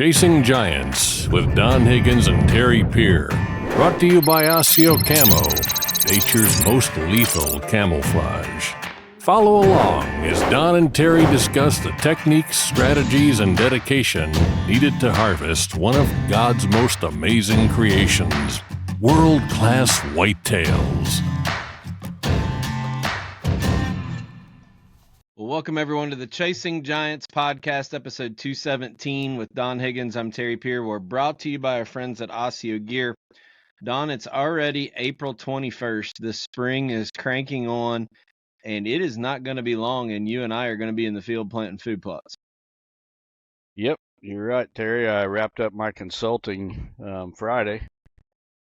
Chasing Giants with Don Higgins and Terry Peer. Brought to you by Osseo Camo, nature's most lethal camouflage. Follow along as Don and Terry discuss the techniques, strategies, and dedication needed to harvest one of God's most amazing creations, world-class whitetails. Well, welcome everyone to the Chasing Giants podcast, episode 217 with Don Higgins. I'm Terry Peer. We're brought to you by our friends at Osseo Gear. Don, it's already April 21st. The spring is cranking on, and it is not going to be long, and you and I are going to be in the field planting food plots. Yep, you're right, Terry. I wrapped up my consulting Friday.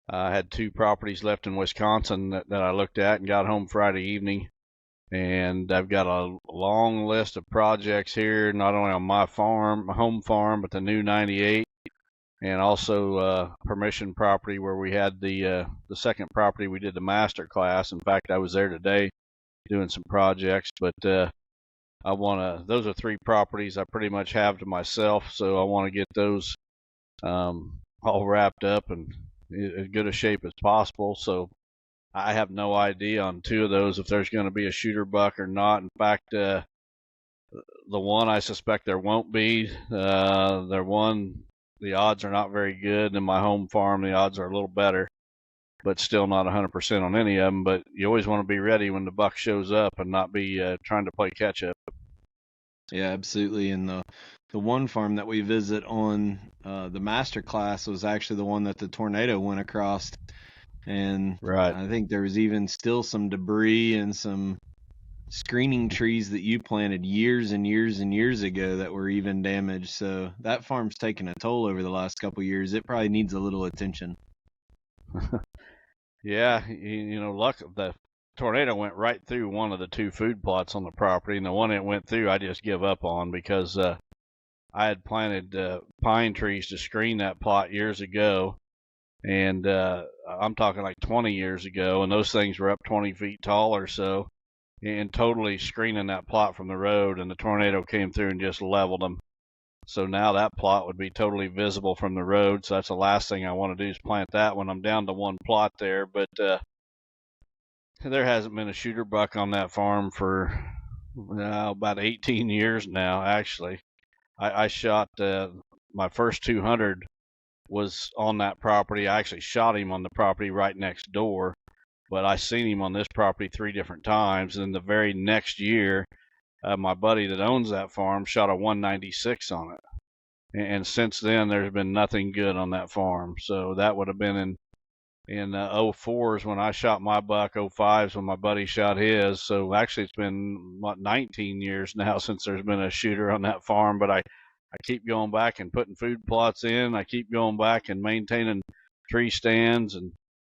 I had 2 properties left in Wisconsin that I looked at and got home Friday evening. And I've got a long list of projects here, not only on my farm, my home farm, but the new 98, and also permission property where we had the second property we did the master class. In fact, I was there today doing some projects, but those are 3 properties I pretty much have to myself, so I want to get those all wrapped up and in as good a shape as possible. So I have no idea on 2 of those if there's going to be a shooter buck or not. In fact, the one I suspect there won't be. The odds are not very good. In my home farm, the odds are a little better, but still not 100% on any of them. But you always want to be ready when the buck shows up and not be trying to play catch up. Yeah, absolutely. And the one farm that we visit on the master class was actually the one that the tornado went across. And right. I think there was even still some debris and some screening trees that you planted years and years and years ago that were even damaged. So that farm's taken a toll over the last couple of years. It probably needs a little attention. Yeah, the tornado went right through one of the 2 food plots on the property, and the one it went through I just give up on because I had planted pine trees to screen that plot years ago. And I'm talking like 20 years ago, and those things were up 20 feet tall or so, and totally screening that plot from the road, and the tornado came through and just leveled them. So now that plot would be totally visible from the road, so that's the last thing I want to do is plant that when I'm down to 1 plot there. But there hasn't been a shooter buck on that farm for about 18 years now, actually. I shot my first 200 was on that property. I actually shot him on the property right next door, but I seen him on this property 3 different times. And the very next year, my buddy that owns that farm shot a 196 on it. And since then, there's been nothing good on that farm. So that would have been in 04s when I shot my buck, 05s when my buddy shot his. So actually, it's been 19 years now since there's been a shooter on that farm. But I keep going back and putting food plots in. I keep going back and maintaining tree stands, and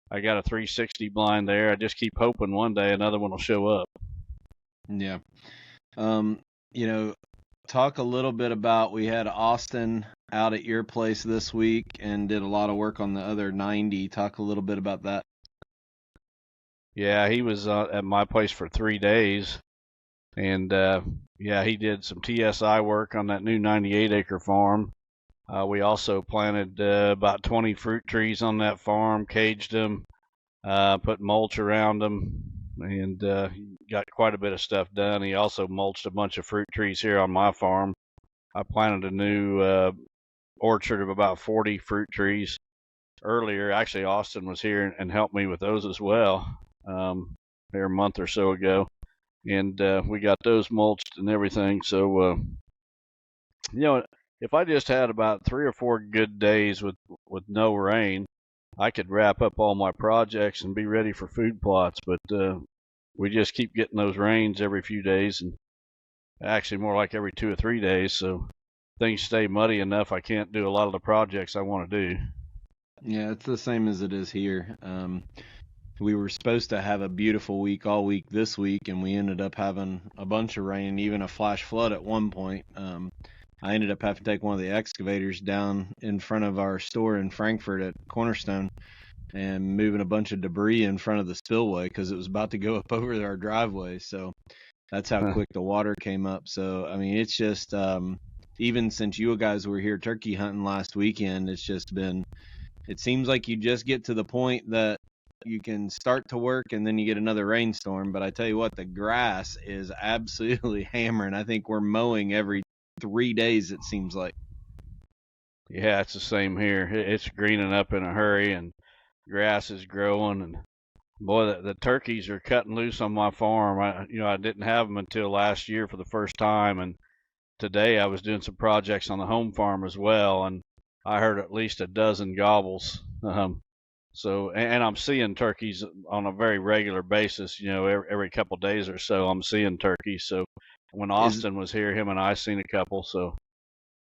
I got a 360 blind there. I just keep hoping one day another one will show up. Yeah. Talk a little bit about, we had Austin out at your place this week and did a lot of work on the other 90. Talk a little bit about that. Yeah, he was at my place for 3 days. And, he did some TSI work on that new 98-acre farm. We also planted about 20 fruit trees on that farm, caged them, put mulch around them, and got quite a bit of stuff done. He also mulched a bunch of fruit trees here on my farm. I planted a new orchard of about 40 fruit trees earlier. Actually, Austin was here and helped me with those as well there a month or so ago. And we got those mulched and everything. So, if I just had about 3 or 4 good days with no rain, I could wrap up all my projects and be ready for food plots. But we just keep getting those rains every few days, and actually more like every 2 or 3 days. So things stay muddy enough I can't do a lot of the projects I want to do. Yeah, it's the same as it is here. We were supposed to have a beautiful week all week this week, and we ended up having a bunch of rain, even a flash flood at one point. I ended up having to take one of the excavators down in front of our store in Frankfurt at Cornerstone and moving a bunch of debris in front of the spillway because it was about to go up over our driveway. So that's how quick the water came up. So, I mean, it's just even since you guys were here turkey hunting last weekend, it's just been, it seems like you just get to the point that you can start to work and then you get another rainstorm. But I tell you what, the grass is absolutely hammering. I think we're mowing every 3 days, it seems like. Yeah, it's the same here. It's greening up in a hurry, and grass is growing, and boy, the turkeys are cutting loose on my farm. I didn't have them until last year for the first time, and today I was doing some projects on the home farm as well, and I heard at least a dozen gobbles. And I'm seeing turkeys on a very regular basis. Every couple days or so, I'm seeing turkeys. So when Is Austin was here, him and I seen a couple. So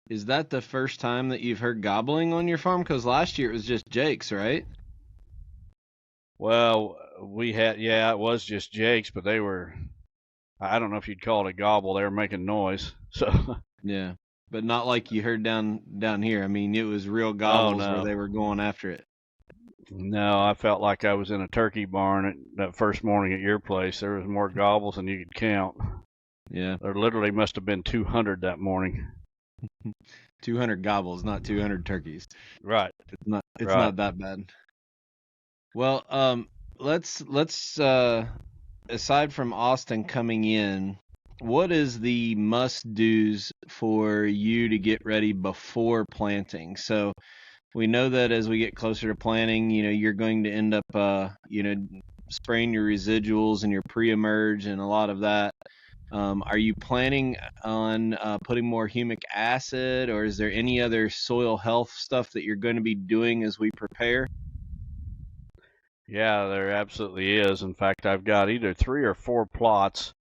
is that the first time that you've heard gobbling on your farm? Because last year it was just Jake's, right? well, it was just Jake's, but they were, I don't know if you'd call it a gobble. They were making noise. So Yeah, but not like you heard down here. I mean, it was real oh gobbles where no. they were going after it. No, I felt like I was in a turkey barn that first morning at your place. There was more gobbles than you could count. Yeah, There literally must have been 200 that morning. 200 gobbles, not 200 turkeys. Right, It's right. not that bad. Well, let's aside from Austin coming in, what is the must-dos for you to get ready before planting? So we know that as we get closer to planting, you're going to end up, spraying your residuals and your pre-emerge and a lot of that. Are you planning on putting more humic acid, or is there any other soil health stuff that you're going to be doing as we prepare? Yeah, there absolutely is. In fact, I've got either 3 or 4 plots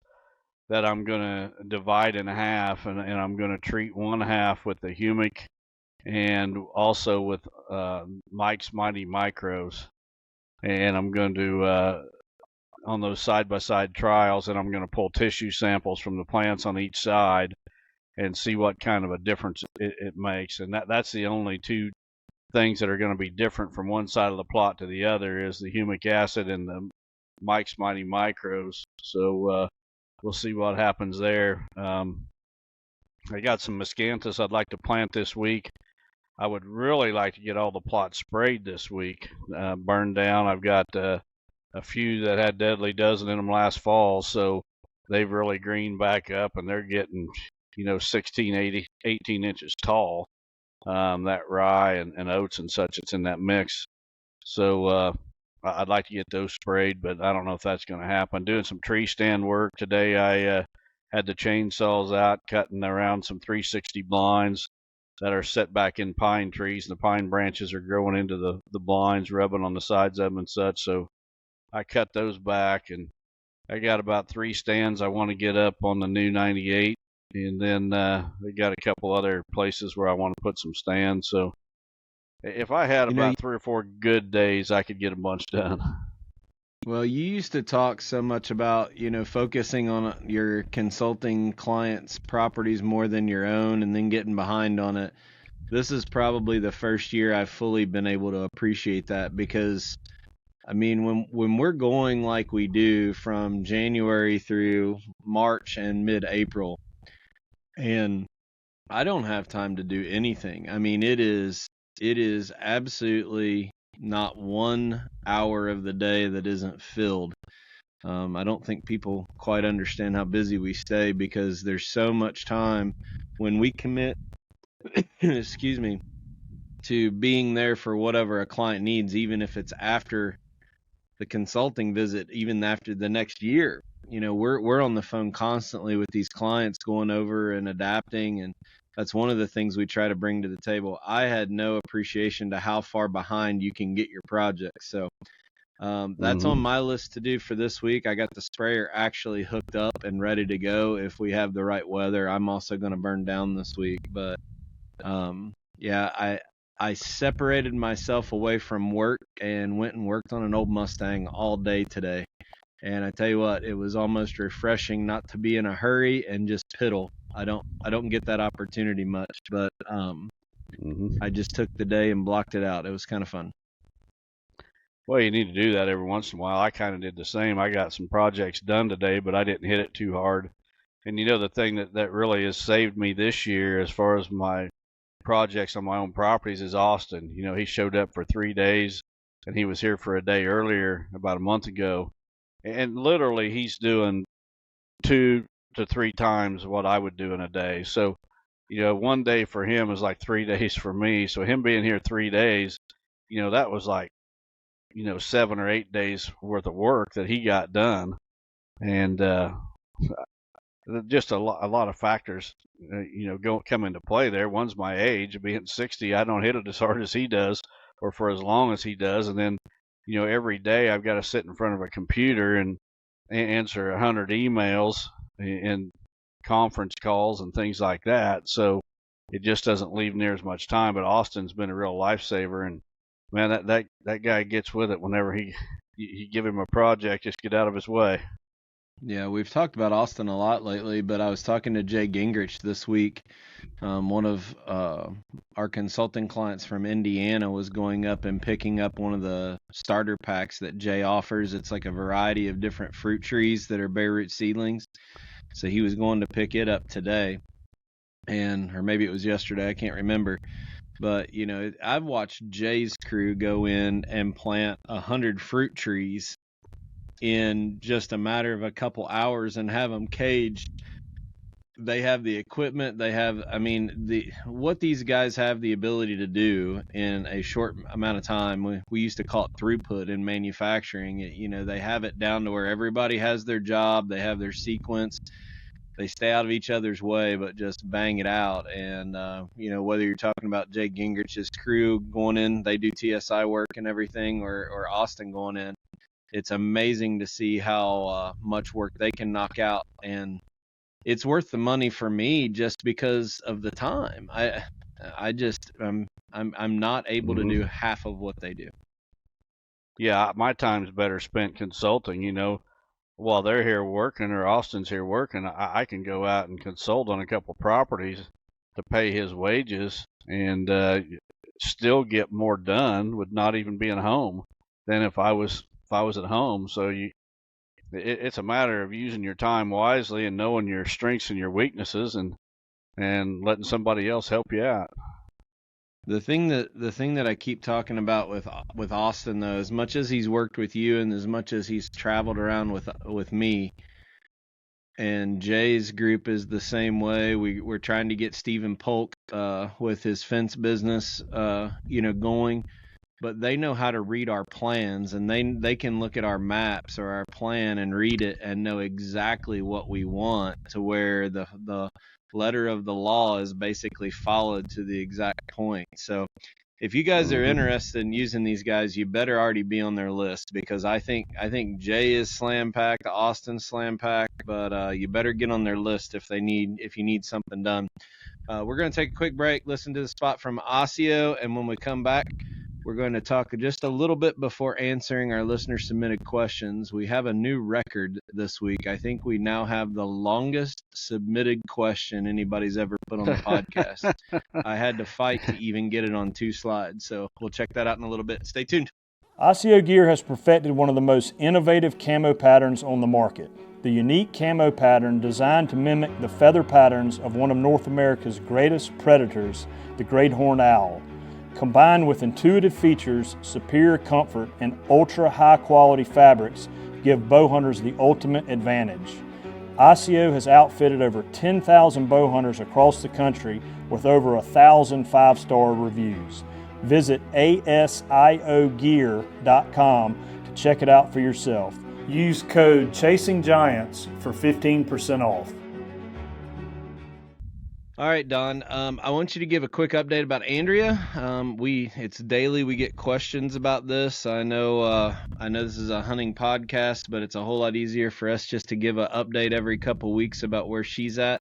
that I'm going to divide in half, and I'm going to treat one half with the humic and also with Mike's Mighty Micros. And I'm going to, on those side-by-side trials, and I'm going to pull tissue samples from the plants on each side and see what kind of a difference it makes. And that's the only two things that are going to be different from one side of the plot to the other is the humic acid and the Mike's Mighty Micros. So we'll see what happens there. I got some Miscanthus I'd like to plant this week. I would really like to get all the plots sprayed this week, burned down. I've got a few that had deadly dozen in them last fall, so they've really greened back up, and they're getting 16, 18 inches tall. That rye and oats and such that's in that mix. So I'd like to get those sprayed, but I don't know if that's going to happen. Doing some tree stand work today. I had the chainsaws out cutting around some 360 blinds that are set back in pine trees. The pine branches are growing into the blinds, rubbing on the sides of them and such. So I cut those back, and I got about 3 stands I want to get up on the new 98. And then we got a couple other places where I want to put some stands. So if I had You know, about 3 or 4 good days, I could get a bunch done. well, you used to talk so much about, focusing on your consulting clients' properties more than your own and then getting behind on it. This is probably the first year I've fully been able to appreciate that because, I mean, when we're going like we do from January through March and mid-April, and I don't have time to do anything. I mean, it is absolutely not 1 hour of the day that isn't filled. I don't think people quite understand how busy we stay because there's so much time when we commit, excuse me, to being there for whatever a client needs, even if it's after the consulting visit, even after the next year. We're on the phone constantly with these clients going over and adapting, and that's one of the things we try to bring to the table. I had no appreciation to how far behind you can get your projects. So that's on Hmm. my list to do for this week. I got the sprayer actually hooked up and ready to go if we have the right weather. I'm also going to burn down this week, but yeah, I separated myself away from work and went and worked on an old Mustang all day today. And I tell you what, it was almost refreshing not to be in a hurry and just piddle. I don't get that opportunity much, but I Hmm. just took the day and blocked it out. It was kind of fun. Well, you need to do that every once in a while. I kind of did the same. I got some projects done today, but I didn't hit it too hard. And the thing that really has saved me this year as far as my projects on my own properties is Austin. He showed up for 3 days, and he was here for a day earlier about a month ago. And literally, he's doing 2 to 3 times what I would do in a day. So, one day for him is like 3 days for me. So him being here 3 days, that was like, 7 or 8 days worth of work that he got done. And just a lot of factors, come into play there. One's my age, being 60, I don't hit it as hard as he does, or for as long as he does. And then, every day I've got to sit in front of a computer and answer 100 emails and conference calls and things like that. So it just doesn't leave near as much time. But Austin's been a real lifesaver, and man, that guy gets with it whenever you give him a project. Just get out of his way. Yeah, we've talked about Austin a lot lately, but I was talking to Jay Gingrich this week. One of our consulting clients from Indiana was going up and picking up one of the starter packs that Jay offers. It's like a variety of different fruit trees that are bare root seedlings. So he was going to pick it up today, or maybe it was yesterday, I can't remember. But, I've watched Jay's crew go in and plant 100 fruit trees in just a matter of a couple hours and have them caged. They have the equipment. They have, what these guys have the ability to do in a short amount of time. We used to call it throughput in manufacturing. They have it down to where everybody has their job. They have their sequence. They stay out of each other's way, but just bang it out. And, whether you're talking about Jay Gingrich's crew going in, they do TSI work and everything, or Austin going in, it's amazing to see how much work they can knock out, and it's worth the money for me just because of the time. I'm not able to do half of what they do. Yeah, my time's better spent consulting. While they're here working or Austin's here working, I can go out and consult on a couple properties to pay his wages and still get more done with not even being home than if I was at home. So it's a matter of using your time wisely and knowing your strengths and your weaknesses, and letting somebody else help you out. The thing that I keep talking about with Austin, though, as much as he's worked with you and as much as he's traveled around with me, and Jay's group is the same way. We're trying to get Stephen Polk with his fence business going. But they know how to read our plans, and they can look at our maps or our plan and read it and know exactly what we want, to where the letter of the law is basically followed to the exact point. So if you guys are interested in using these guys, you better already be on their list, because I think Jay is slam packed, Austin slam packed, but you better get on their list if you need something done. We're going to take a quick break, listen to the spot from Osseo, and when we come back, we're going to talk just a little bit before answering our listener-submitted questions. We have a new record this week. I think we now have the longest submitted question anybody's ever put on the podcast. I had to fight to even get it on 2 slides, so we'll check that out in a little bit. Stay tuned. Osseo Gear has perfected one of the most innovative camo patterns on the market. The unique camo pattern designed to mimic the feather patterns of one of North America's greatest predators, the great horned owl. Combined with intuitive features, superior comfort, and ultra high quality fabrics, give bow hunters the ultimate advantage. Osseo has outfitted over 10,000 bow hunters across the country with over 1,000 5-star reviews. Visit asiogear.com to check it out for yourself. Use code CHASINGGIANTS for 15% off. All right, Don. I want you to give a quick update about Andrea. It's daily. We get questions about this. I know this is a hunting podcast, but it's a whole lot easier for us just to give an update every couple weeks about where she's at,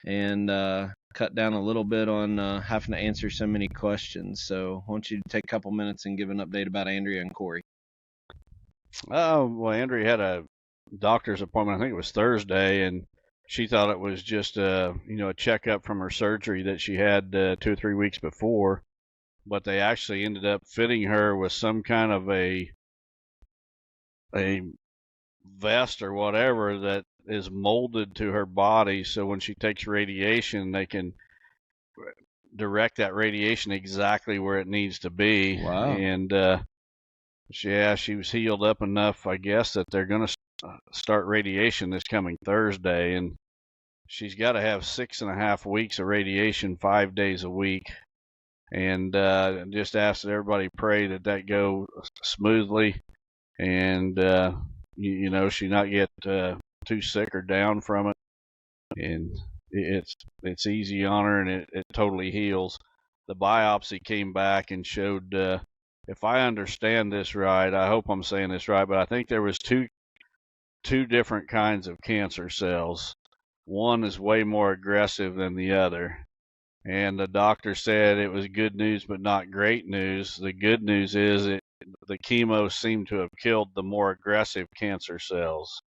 and cut down a little bit on having to answer so many questions. So I want you to take a couple minutes and give an update about Andrea and Corey. Well, Andrea had a doctor's appointment. I think it was Thursday, and she thought it was just a checkup from her surgery that she had 2 or 3 weeks before, but they actually ended up fitting her with some kind of a vest or whatever that is molded to her body, so when she takes radiation, they can direct that radiation exactly where it needs to be. Wow. And she was healed up enough, I guess, that they're going to start radiation this coming Thursday, and she's got to have 6.5 weeks of radiation 5 days a week. And just ask that everybody pray that go smoothly, and she not get too sick or down from it. And it's easy on her, and it totally heals. The biopsy came back and showed, if I understand this right, I hope I'm saying this right, but I think there was two different kinds of cancer cells. One is way more aggressive than the other. And the doctor said it was good news, but not great news. The good news is the chemo seemed to have killed the more aggressive cancer cells.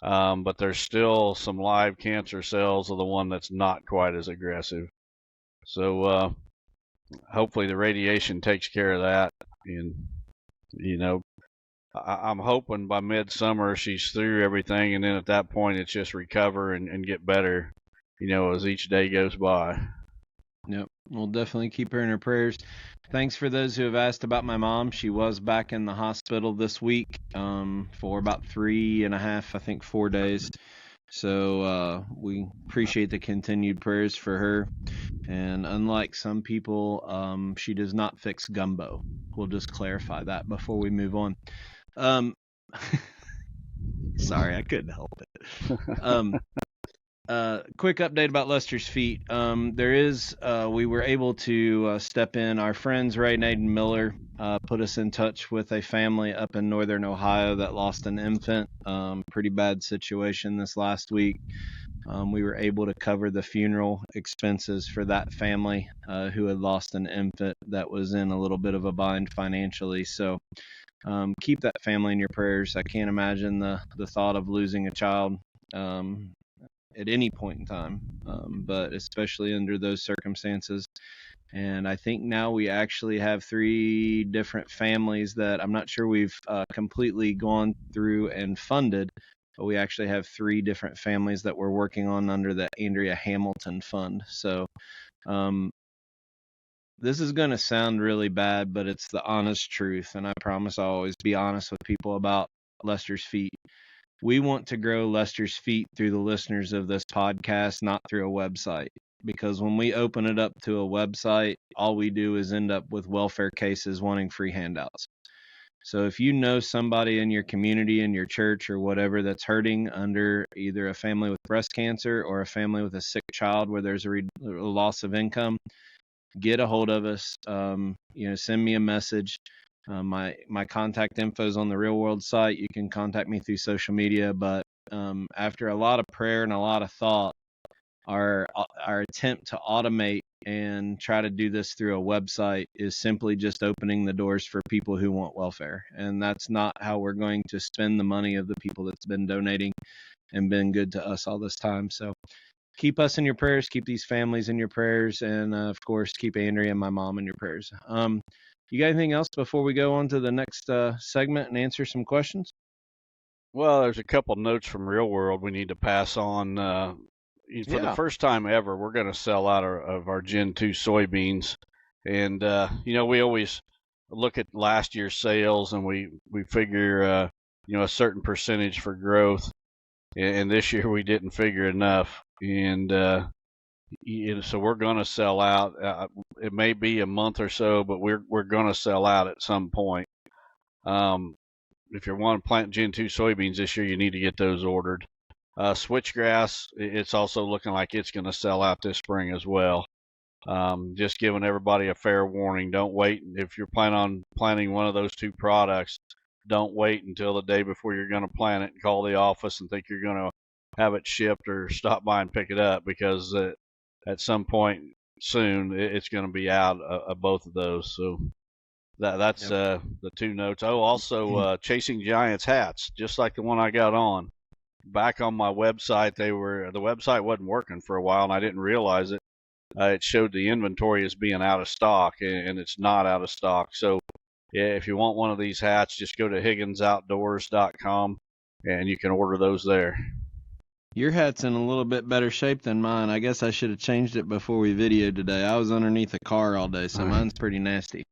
But there's still some live cancer cells of the one that's not quite as aggressive. So hopefully the radiation takes care of that. And, I'm hoping by midsummer she's through everything, and then at that point it's just recover and get better, as each day goes by. Yep, we'll definitely keep her in her prayers. Thanks for those who have asked about my mom. She was back in the hospital this week for about 3.5, I think 4 days. So we appreciate the continued prayers for her. And unlike some people, she does not fix gumbo. We'll just clarify that before we move on. Sorry, I couldn't help it. Quick update about Lester's feet. We were able to step in. Our friends Ray and Aiden Miller put us in touch with a family up in northern Ohio that lost an infant. Pretty bad situation this last week. We were able to cover the funeral expenses for that family who had lost an infant that was in a little bit of a bind financially. So keep that family in your prayers. I can't imagine the thought of losing a child at any point in time, but especially under those circumstances. And I think now we actually have 3 different families that I'm not sure we've completely gone through and funded, but we actually have 3 different families that we're working on under the Andrea Hamilton Fund. So this is going to sound really bad, but it's the honest truth, and I promise I'll always be honest with people about Lester's feet. We want to grow Lester's feet through the listeners of this podcast, not through a website. Because when we open it up to a website, all we do is end up with welfare cases wanting free handouts. So if you know somebody in your community, in your church or whatever that's hurting under either a family with breast cancer or a family with a sick child where there's a loss of income, get a hold of us. Send me a message. My contact info is on the Real World site. You can contact me through social media, but after a lot of prayer and a lot of thought, our attempt to automate and try to do this through a website is simply just opening the doors for people who want welfare. And that's not how we're going to spend the money of the people that's been donating and been good to us all this time. So keep us in your prayers, keep these families in your prayers, and of course, keep Andrea and my mom in your prayers. You got anything else before we go on to the next segment and answer some questions? Well, there's a couple notes from Real World we need to pass on. For the first time ever, we're going to sell out of our Gen 2 soybeans. And, we always look at last year's sales and we figure, a certain percentage for growth. And this year we didn't figure enough. And so we're going to sell out. It may be a month or so, but we're going to sell out at some point. If you want to plant Gen 2 soybeans this year, you need to get those ordered. Switchgrass, it's also looking like it's going to sell out this spring as well. Just giving everybody a fair warning. Don't wait. If you're planning on planting one of those 2 products, don't wait until the day before you're going to plant it and call the office and think you're going to have it shipped or stop by and pick it up, because at some point soon it's going to be out of both of those. So that's the 2 notes. Oh, also Chasing Giants hats, just like the one I got on. Back on my website, the website wasn't working for a while, and I didn't realize it. It showed the inventory as being out of stock, and it's not out of stock. So if you want one of these hats, just go to HigginsOutdoors.com, and you can order those there. Your hat's in a little bit better shape than mine. I guess I should have changed it before we videoed today. I was underneath a car all day, so mine's pretty nasty.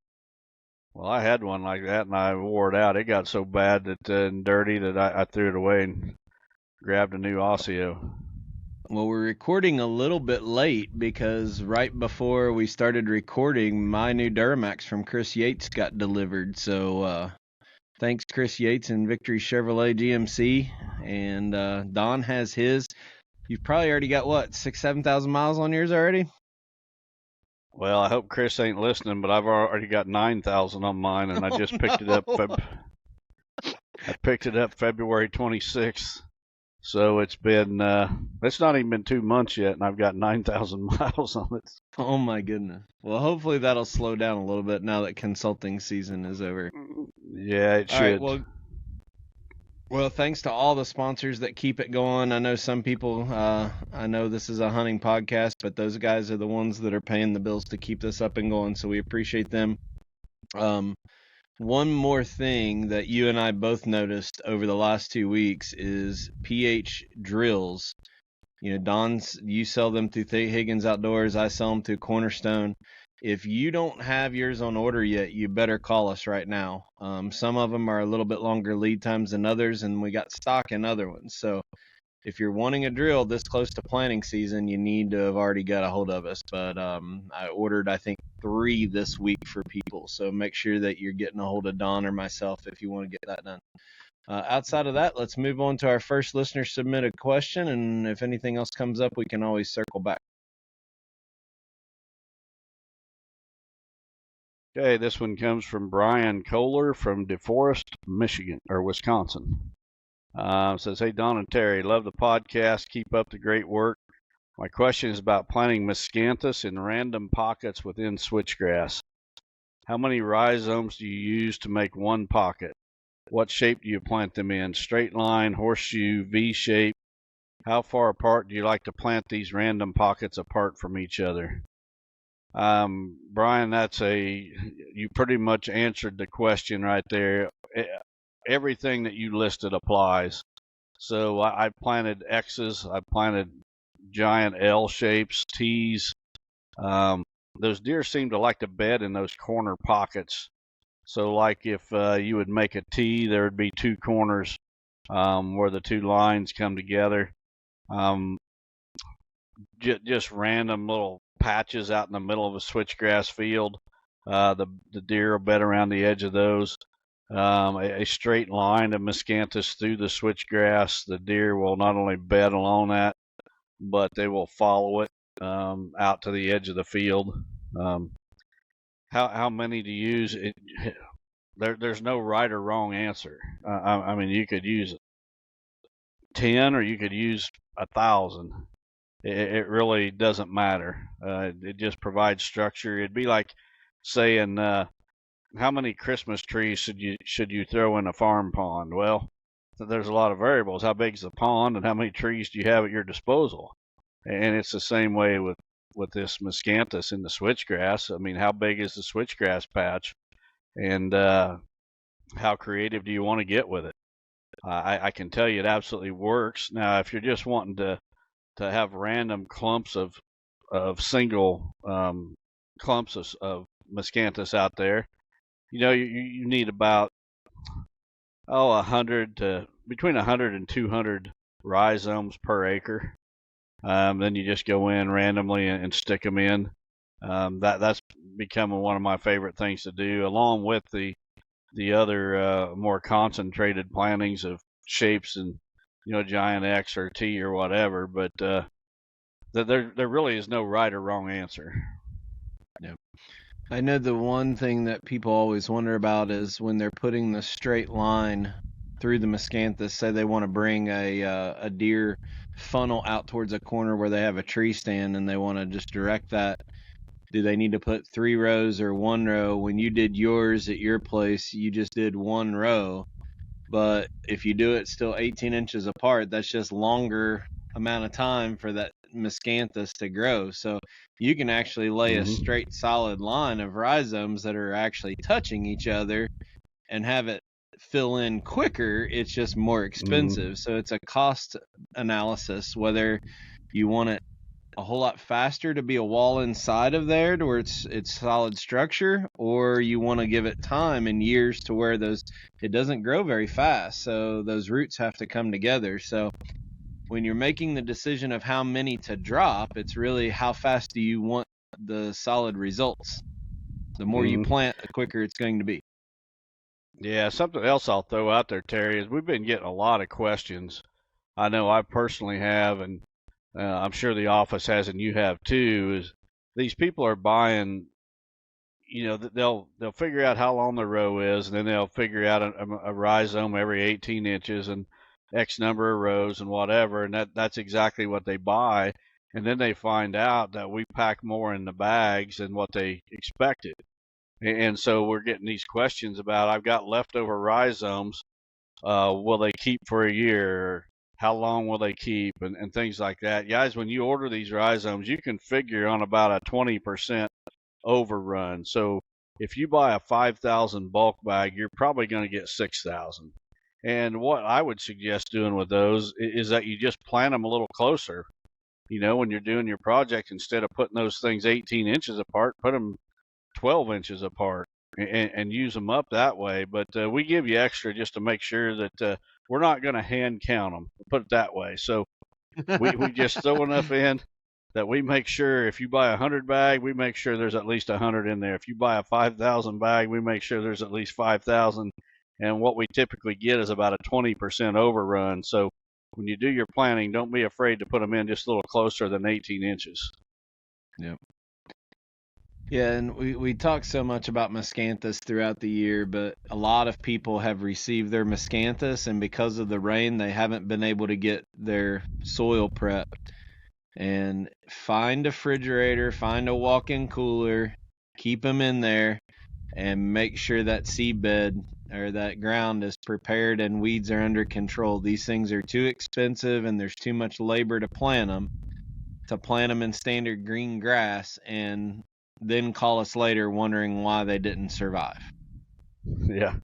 Well, I had one like that, and I wore it out. It got so bad that and dirty that I threw it away and grabbed a new Osseo. Well, we're recording a little bit late because right before we started recording, my new Duramax from Chris Yates got delivered. So thanks, Chris Yates and Victory Chevrolet GMC. And Don has his. You've probably already got, what, 7,000 miles on yours already? Well, I hope Chris ain't listening, but I've already got 9,000 on mine, and I just picked it up. I picked it up February 26th. So it's not even been 2 months yet, and I've got 9,000 miles on it. Oh my goodness. Well, hopefully that'll slow down a little bit now that consulting season is over. Yeah, it should. All right, well, thanks to all the sponsors that keep it going. I know some people, I know this is a hunting podcast, but those guys are the ones that are paying the bills to keep this up and going, so we appreciate them. One more thing that you and I both noticed over the last 2 weeks is pH drills. You know, you sell them through Higgins Outdoors. I sell them through Cornerstone. If you don't have yours on order yet, you better call us right now. Some of them are a little bit longer lead times than others, and we got stock in other ones. So if you're wanting a drill this close to planting season, you need to have already got a hold of us. But I ordered, I think, 3 this week for people. So make sure that you're getting a hold of Don or myself if you want to get that done. Outside of that, let's move on to our first listener submitted question. And if anything else comes up, we can always circle back. Okay, this one comes from Brian Kohler from DeForest, Michigan, or Wisconsin. Says, hey, Don and Terry, love the podcast. Keep up the great work. My question is about planting Miscanthus in random pockets within switchgrass. How many rhizomes do you use to make one pocket? What shape do you plant them in? Straight line, horseshoe, V shape? How far apart do you like to plant these random pockets apart from each other? Brian, you pretty much answered the question right there. Everything that you listed applies. So I planted X's, I planted giant L shapes, T's. Those deer seem to like to bed in those corner pockets. So like if you would make a T, there would be 2 corners where the 2 lines come together. Just random little patches out in the middle of a switchgrass field. The deer will bed around the edge of those. A straight line of Miscanthus through the switchgrass. The deer will not only bed along that, but they will follow it out to the edge of the field. How many to use? There's no right or wrong answer. I mean, you could use 10 or you could use 1,000. It really doesn't matter. It just provides structure. It'd be like saying, how many Christmas trees should you throw in a farm pond? Well, there's a lot of variables. How big is the pond, and how many trees do you have at your disposal? And it's the same way with this Miscanthus in the switchgrass. I mean, how big is the switchgrass patch, and how creative do you want to get with it? I can tell you it absolutely works. Now, if you're just wanting to have random clumps of single clumps of Miscanthus out there, you need about between 100 and 200 rhizomes per acre. Then you just go in randomly and stick them in. That's becoming one of my favorite things to do, along with the other more concentrated plantings of shapes and giant X or T or whatever. But there really is no right or wrong answer. Yep. I know the one thing that people always wonder about is when they're putting the straight line through the Miscanthus, say they want to bring a deer funnel out towards a corner where they have a tree stand and they want to just direct that. Do they need to put 3 rows or 1 row? When you did yours at your place, you just did 1 row. But if you do it still 18 inches apart, that's just longer amount of time for that Miscanthus to grow. So you can actually lay a straight solid line of rhizomes that are actually touching each other and have it fill in quicker. It's just more expensive. So it's a cost analysis, whether you want it a whole lot faster to be a wall inside of there to where it's solid structure, or you want to give it time and years to where it doesn't grow very fast. So those roots have to come together. So when you're making the decision of how many to drop, it's really how fast do you want the solid results. The more you plant, the quicker it's going to be. Yeah, something else I'll throw out there, Terry, is we've been getting a lot of questions. I know I personally have, and I'm sure the office has, and you have too, is these people are buying, they'll figure out how long the row is, and then they'll figure out a rhizome every 18 inches and X number of rows and whatever, and that's exactly what they buy. And then they find out that we pack more in the bags than what they expected. And so we're getting these questions about, I've got leftover rhizomes, will they keep for a year? How long will they keep? And things like that. Guys, when you order these rhizomes, you can figure on about a 20% overrun. So if you buy a 5,000 bulk bag, you're probably going to get 6,000. And what I would suggest doing with those is that you just plant them a little closer. When you're doing your project, instead of putting those things 18 inches apart, put them 12 inches apart and use them up that way. But we give you extra just to make sure that we're not going to hand count them, put it that way. So we just throw enough in that we make sure if you buy a 100 bag, we make sure there's at least 100 in there. If you buy a 5,000 bag, we make sure there's at least 5,000. And what we typically get is about a 20% overrun. So when you do your planting, don't be afraid to put them in just a little closer than 18 inches. Yep. Yeah, and we talk so much about Miscanthus throughout the year, but a lot of people have received their Miscanthus, and because of the rain, they haven't been able to get their soil prepped. And find a refrigerator, find a walk-in cooler, keep them in there, and make sure that seed bed or that ground is prepared and weeds are under control. These things are too expensive, and there's too much labor to plant them in standard green grass, and then call us later wondering why they didn't survive. Yeah,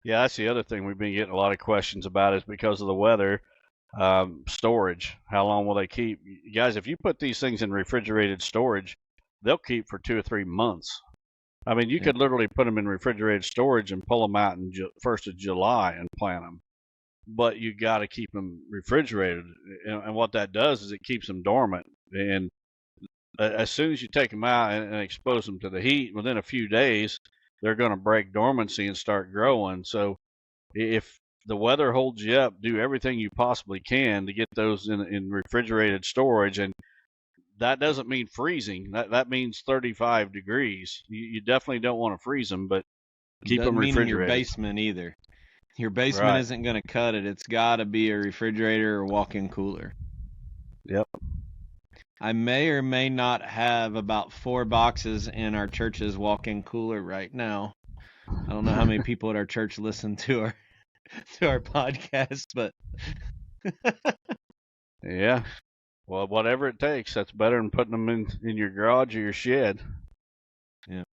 that's the other thing we've been getting a lot of questions about is because of the weather. Storage, how long will they keep? Guys, if you put these things in refrigerated storage, they'll keep for 2 or 3 months. I mean, you could literally put them in refrigerated storage and pull them out in 1st of July and plant them. But you got to keep them refrigerated. And what that does is it keeps them dormant. And as soon as you take them out and expose them to the heat, within a few days, they're going to break dormancy and start growing. So if the weather holds you up, do everything you possibly can to get those in refrigerated storage. And that doesn't mean freezing. That means 35 degrees. You definitely don't want to freeze them, but keep them refrigerated. Doesn't mean in your basement either. Your basement isn't going to cut it. It's got to be a refrigerator or walk-in cooler. Yep. I may or may not have about 4 boxes in our church's walk-in cooler right now. I don't know how many people at our church listen to our podcast, but yeah. Well, whatever it takes, that's better than putting them in your garage or your shed. Yeah.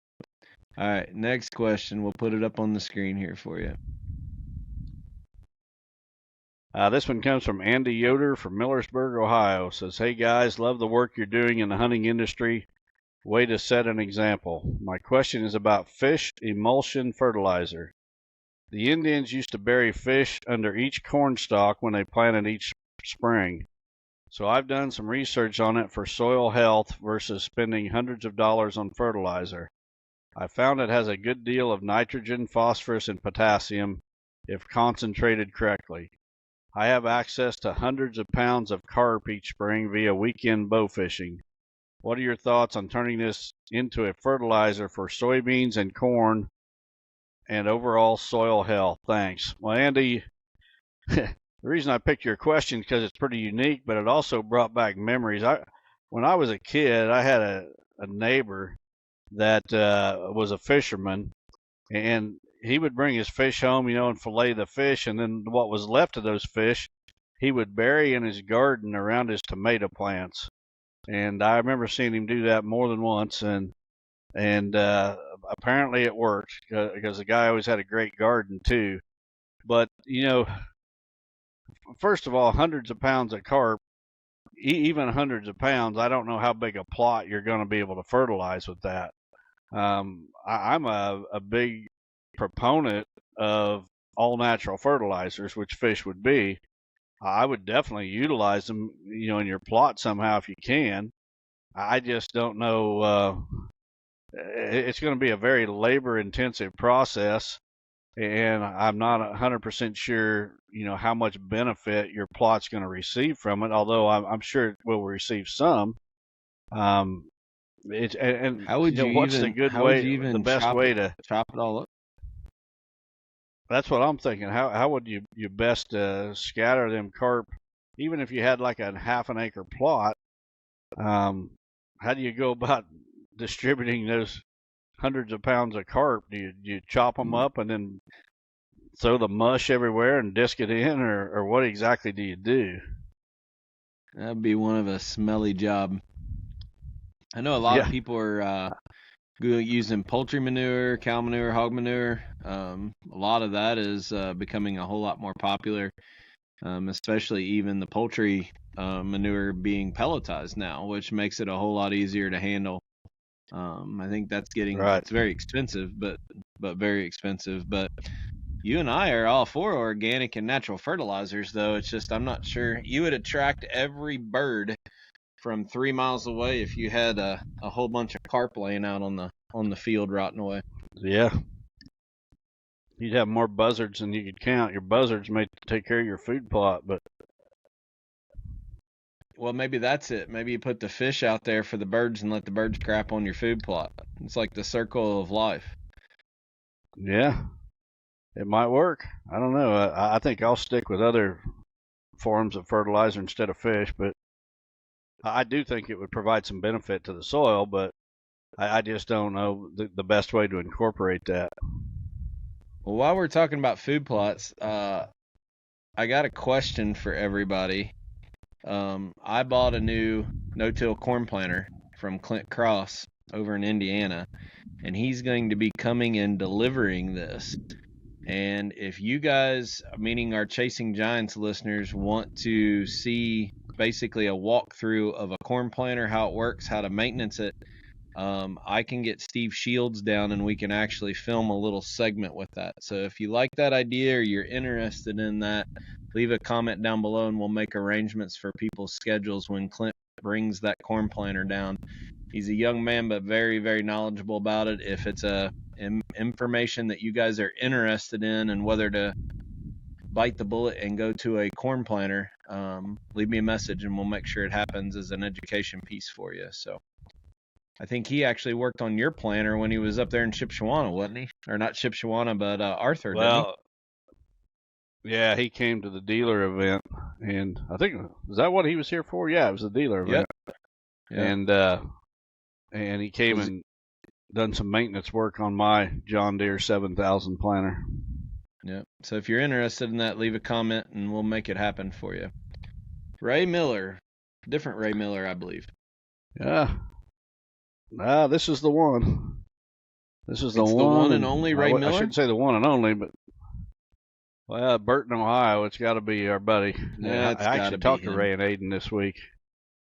All right, next question. We'll put it up on the screen here for you. This one comes from Andy Yoder from Millersburg, Ohio. Says, hey guys, love the work you're doing in the hunting industry. Way to set an example. My question is about fish emulsion fertilizer. The Indians used to bury fish under each corn stalk when they planted each spring. So I've done some research on it for soil health versus spending hundreds of dollars on fertilizer. I found it has a good deal of nitrogen, phosphorus, and potassium if concentrated correctly. I have access to hundreds of pounds of carp each spring via weekend bow fishing. What are your thoughts on turning this into a fertilizer for soybeans and corn and overall soil health? Thanks. Well, Andy, the reason I picked your question is because it's pretty unique, but it also brought back memories. When I was a kid, I had a neighbor that was a fisherman, and he would bring his fish home, and fillet the fish, and then what was left of those fish, he would bury in his garden around his tomato plants. And I remember seeing him do that more than once, and apparently it worked because the guy always had a great garden too. But, first of all, hundreds of pounds of carp, even hundreds of pounds, I don't know how big a plot you're going to be able to fertilize with that. I'm a big proponent of all natural fertilizers, which fish would be. I would definitely utilize them, in your plot somehow if you can. I just don't know. It's going to be a very labor-intensive process, and I'm not 100% sure, how much benefit your plot's going to receive from it. Although I'm sure it will receive some. How would you what's the good way, the best way to chop it all up? That's what I'm thinking. How would you best scatter them carp, even if you had like a half an acre plot? How do you go about distributing those hundreds of pounds of carp? Do you chop them up and then throw the mush everywhere and disc it in, or what exactly do you do? That'd be one of a smelly job. I know a lot of people are using poultry manure, cow manure, hog manure. A lot of that is becoming a whole lot more popular, especially even the poultry manure being pelletized now, which makes it a whole lot easier to handle. I think that's getting It's very expensive, but very expensive. But you and I are all for organic and natural fertilizers, though. It's just I'm not sure you would attract every bird from 3 miles away if you had a whole bunch of carp laying out on the field rotting away. Yeah. You'd have more buzzards than you could count. Your buzzards may take care of your food plot, but well, maybe that's it. Maybe you put the fish out there for the birds and let the birds crap on your food plot. It's like the circle of life. Yeah, it might work. I don't know. I think I'll stick with other forms of fertilizer instead of fish, but I do think it would provide some benefit to the soil, but I just don't know the best way to incorporate that. Well, while we're talking about food plots, I got a question for everybody. I bought a new no-till corn planter from Clint Cross over in Indiana, and he's going to be coming and delivering this. And if you guys, meaning our Chasing Giants listeners, want to see basically a walkthrough of a corn planter, how it works, how to maintenance it, I can get Steve Shields down and we can actually film a little segment with that. So if you like that idea or you're interested in that, leave a comment down below and we'll make arrangements for people's schedules when Clint brings that corn planter down. He's a young man, but very, very knowledgeable about it. If it's information that you guys are interested in and whether to bite the bullet and go to a corn planter, leave me a message and we'll make sure it happens as an education piece for you. So I think he actually worked on your planter when he was up there in Shipshewana, wasn't he? Or not Shipshewana, but Arthur, didn't he? Yeah, he came to the dealer event, and I think, is that what he was here for? Yeah, it was the dealer event. Yep. And he came and done some maintenance work on my John Deere 7000 planter. Yeah. So if you're interested in that, leave a comment and we'll make it happen for you. Ray Miller, different Ray Miller, I believe. Yeah. This is the one. This is the one and only Ray Miller? I shouldn't say the one and only, but Burton, Ohio, it's got to be our buddy. Yeah, I actually talked to Ray and Aiden this week.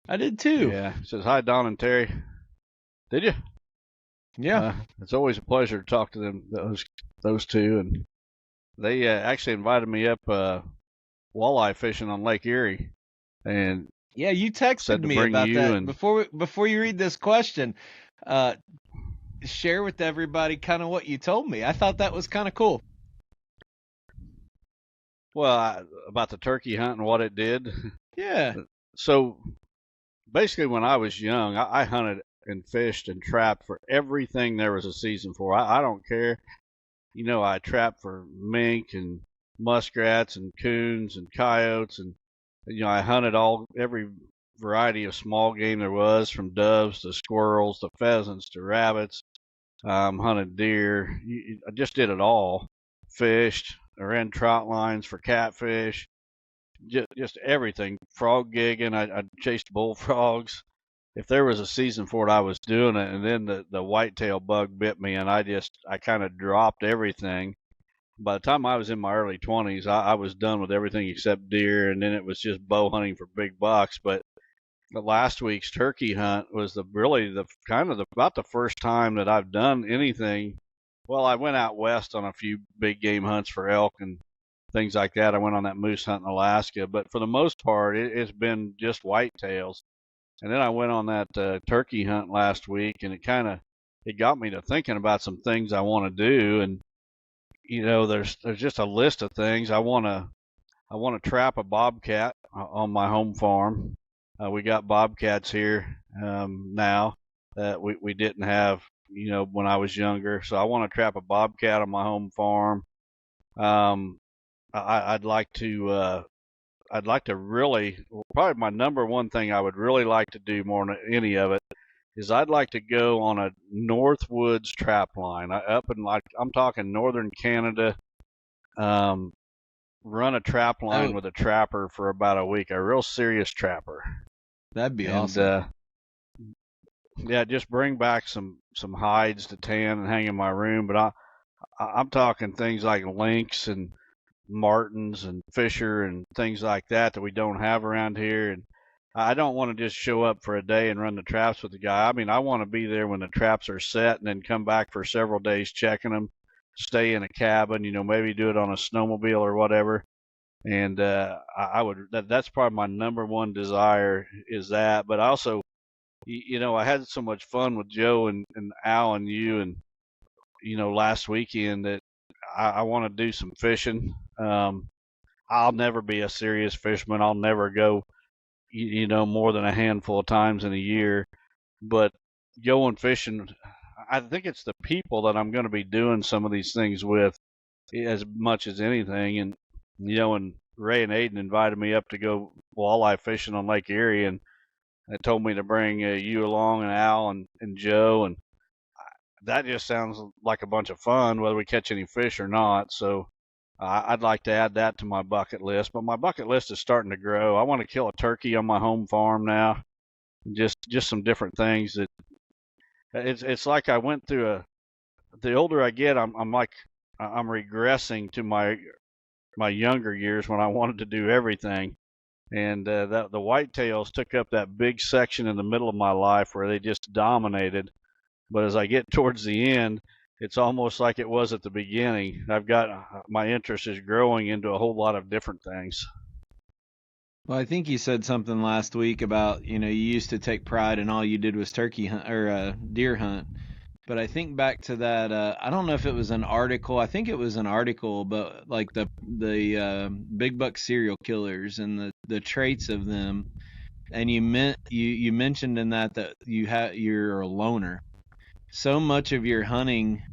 I did too. Yeah. He says, hi, Don and Terry. Did you? Yeah. It's always a pleasure to talk to them, those two. And they actually invited me up walleye fishing on Lake Erie. And yeah, you texted me about that. And before you read this question, share with everybody kind of what you told me. I thought that was kind of cool. Well, about the turkey hunt and what it did. Yeah. So basically, when I was young, I hunted and fished and trapped for everything there was a season for. I don't care. I trapped for mink and muskrats and coons and coyotes, and I hunted every variety of small game there was, from doves to squirrels to pheasants to rabbits. Hunted deer. I just did it all. Fished. I ran trout lines for catfish. Just everything. Frog gigging. I chased bullfrogs. If there was a season for it, I was doing it. And then the whitetail bug bit me, and I kind of dropped everything. by the time I was in my early 20s, I was done with everything except deer, and then it was just bow hunting for big bucks. But the last week's turkey hunt was about the first time that I've done anything. Well, I went out west on a few big game hunts for elk and things like that. I went on that moose hunt in Alaska, but for the most part, it's been just whitetails. And then I went on that turkey hunt last week, and it got me to thinking about some things I want to do. And there's just a list of things I want to trap a bobcat on my home farm. We got bobcats here now that we didn't have, when I was younger. So I want to trap a bobcat on my home farm. I'd like to really, probably my number one thing I would really like to do more than any of it is I'd like to go on a Northwoods trap line up in, like, I'm talking northern Canada. Run a trap line with a trapper for about a week, a real serious trapper. That'd be awesome. Yeah, just bring back some hides to tan and hang in my room. But I'm talking things like lynx and martins and fisher and things like that we don't have around here. And I don't want to just show up for a day and run the traps with the guy. I mean, I want to be there when the traps are set and then come back for several days checking them, stay in a cabin, maybe do it on a snowmobile or whatever. And that's probably my number one desire is that. But also, I had so much fun with Joe and Al and you and, last weekend that I want to do some fishing. I'll never be a serious fisherman. I'll never go, more than a handful of times in a year. But going fishing, I think it's the people that I'm going to be doing some of these things with as much as anything. And, and Ray and Aiden invited me up to go walleye fishing on Lake Erie, and they told me to bring you along and Al and Joe, and that just sounds like a bunch of fun, whether we catch any fish or not. So I'd like to add that to my bucket list. But my bucket list is starting to grow. I want to kill a turkey on my home farm now. Just some different things that it's like I went through the older I get, I'm regressing to my younger years when I wanted to do everything. And the whitetails took up that big section in the middle of my life where they just dominated. But as I get towards the end, it's almost like it was at the beginning. I've got my interest is growing into a whole lot of different things. Well, I think you said something last week about, you used to take pride in all you did was turkey hunt or deer hunt. But I think back to that, I don't know if it was an article. I think it was an article, but like the big buck serial killers and the traits of them. And you mentioned in that you're a loner. So much of your hunting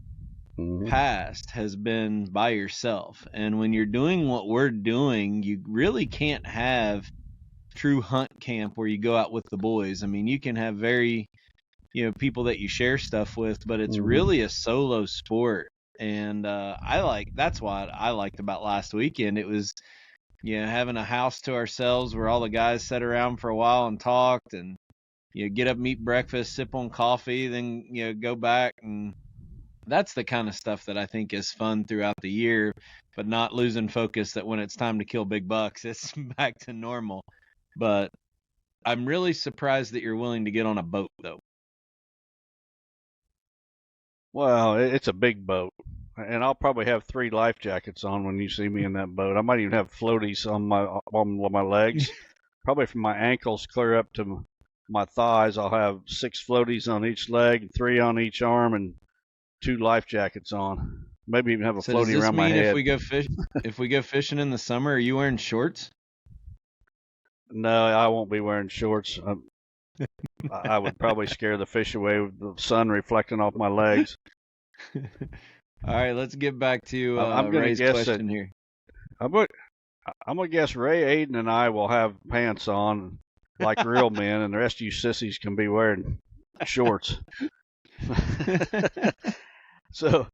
past has been by yourself. And when you're doing what we're doing, you really can't have true hunt camp where you go out with the boys. I mean, you can have very, people that you share stuff with, but it's really a solo sport. And that's what I liked about last weekend. It was, having a house to ourselves where all the guys sat around for a while and talked, and get up, eat breakfast, sip on coffee, then go back. And that's the kind of stuff that I think is fun throughout the year, but not losing focus that when it's time to kill big bucks, it's back to normal. But I'm really surprised that you're willing to get on a boat, though. Well, it's a big boat, and I'll probably have 3 life jackets on when you see me in that boat. I might even have floaties on my legs, probably from my ankles clear up to my thighs. I'll have 6 floaties on each leg, 3 on each arm, and 2 life jackets on. Maybe even have a floaty around my head. If we go fishing in the summer, are you wearing shorts? No, I won't be wearing shorts. I would probably scare the fish away with the sun reflecting off my legs. All right, let's get back to Ray's question here. I'm gonna guess Ray, Aiden, and I will have pants on like real men, and the rest of you sissies can be wearing shorts. So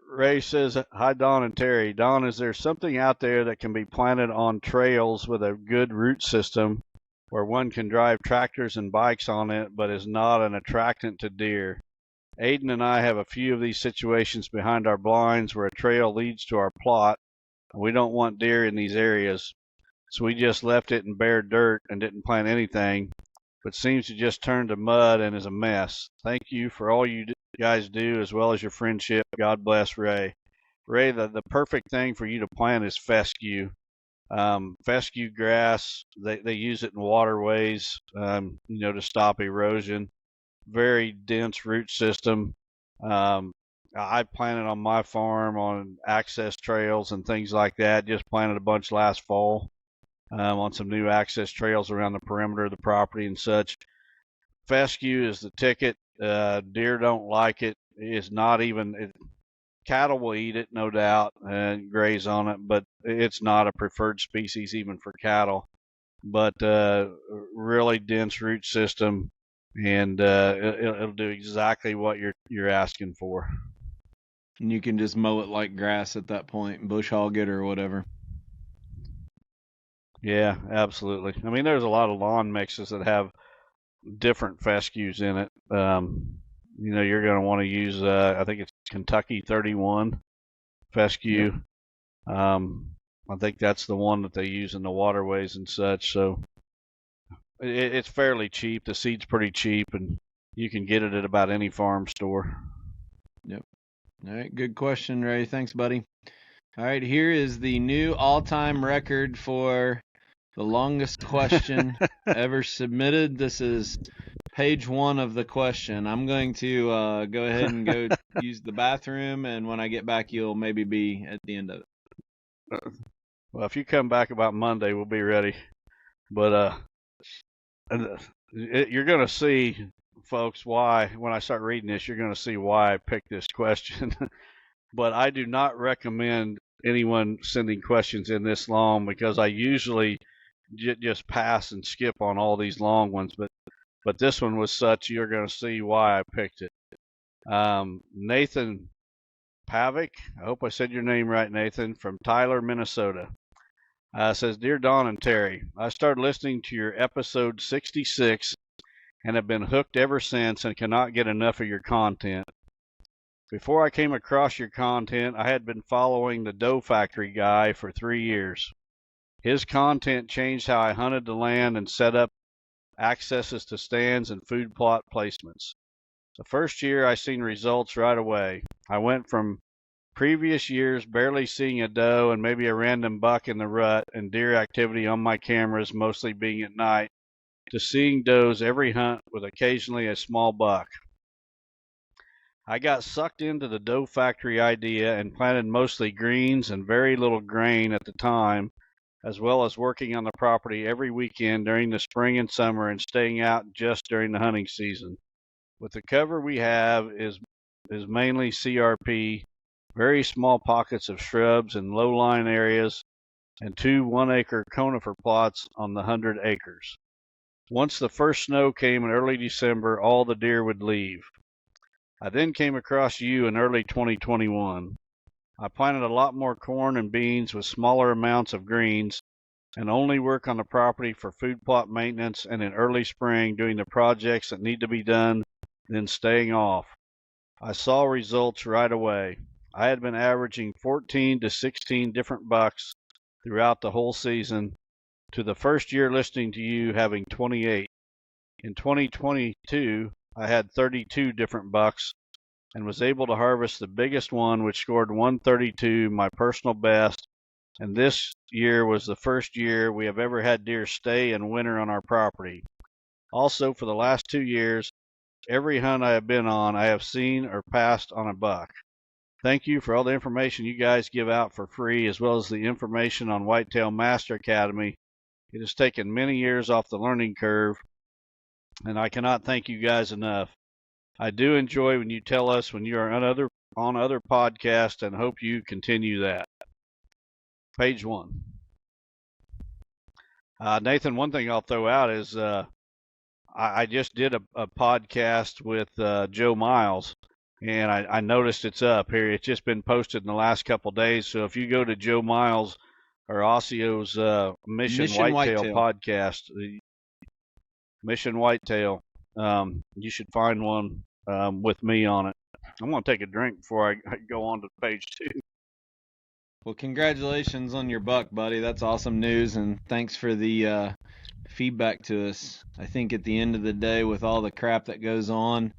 Ray says, "Hi, Don and Terry. Don, is there something out there that can be planted on trails with a good root system where one can drive tractors and bikes on it, but is not an attractant to deer? Aiden and I have a few of these situations behind our blinds where a trail leads to our plot, and we don't want deer in these areas, so we just left it in bare dirt and didn't plant anything, but seems to just turn to mud and is a mess. Thank you for all you guys do, as well as your friendship. God bless, Ray. Ray, the perfect thing for you to plant is fescue. Fescue grass, they use it in waterways, to stop erosion. Very dense root system. I planted on my farm on access trails and things like that. Just planted a bunch last fall on some new access trails around the perimeter of the property and such. Fescue is the ticket. Deer don't like it. It's not even, cattle will eat it, no doubt, and graze on it, but it's not a preferred species even for cattle. But really dense root system, and it'll do exactly what you're asking for. And you can just mow it like grass at that point, bush hog it or whatever. Yeah, absolutely. I mean, there's a lot of lawn mixes that have different fescues in it. You're going to want to use, I think it's Kentucky 31 fescue. Yep. I think that's the one that they use in the waterways and such. So it's fairly cheap. The seed's pretty cheap, and you can get it at about any farm store. Yep. All right, good question, Ray. Thanks, buddy. All right, here is the new all-time record for the longest question ever submitted. This is page 1 of the question. I'm going to go ahead and go use the bathroom, and when I get back, you'll maybe be at the end of it. Well, if you come back about Monday, we'll be ready. But you're going to see, folks, why, when I start reading this, you're going to see why I picked this question. But I do not recommend anyone sending questions in this long, because I usually just pass and skip on all these long ones. But this one was such, you're going to see why I picked it. Nathan Pavick, I hope I said your name right, Nathan, from Tyler, Minnesota. Says, Dear Don and Terry, I started listening to your episode 66 and have been hooked ever since and cannot get enough of your content. Before I came across your content, I had been following the Doe Factory guy for 3 years. His content changed how I hunted the land and set up accesses to stands and food plot placements. The first year I seen results right away. I went from previous years barely seeing a doe and maybe a random buck in the rut and deer activity on my cameras mostly being at night, to seeing does every hunt with occasionally a small buck. I got sucked into the Doe Factory idea and planted mostly greens and very little grain at the time, as well as working on the property every weekend during the spring and summer and staying out just during the hunting season. With the cover we have is mainly CRP, very small pockets of shrubs and low-lying areas, and 2 1-acre conifer plots on the 100 acres. Once the first snow came in early December, all the deer would leave. I then came across you in early 2021. I planted a lot more corn and beans with smaller amounts of greens, and only work on the property for food plot maintenance and in early spring doing the projects that need to be done, then staying off. I saw results right away. I had been averaging 14 to 16 different bucks throughout the whole season, to the first year listening to you having 28. In 2022, I had 32 different bucks and was able to harvest the biggest one, which scored 132, my personal best, and this year was the first year we have ever had deer stay and winter on our property. Also, for the last 2 years, every hunt I have been on, I have seen or passed on a buck. Thank you for all the information you guys give out for free, as well as the information on Whitetail Master Academy. It has taken many years off the learning curve, and I cannot thank you guys enough. I do enjoy when you tell us when you are on other podcasts, and hope you continue that. Page 1. Nathan, one thing I'll throw out is I just did a podcast with Joe Miles, and I noticed it's up here. It's just been posted in the last couple days. So if you go to Joe Miles or Osceo's Mission Whitetail podcast, Mission Whitetail, you should find one with me on it. I'm going to take a drink before I go on to page 2. Well, congratulations on your buck, buddy. That's awesome news, and thanks for the feedback to us. I think at the end of the day, with all the crap that goes on,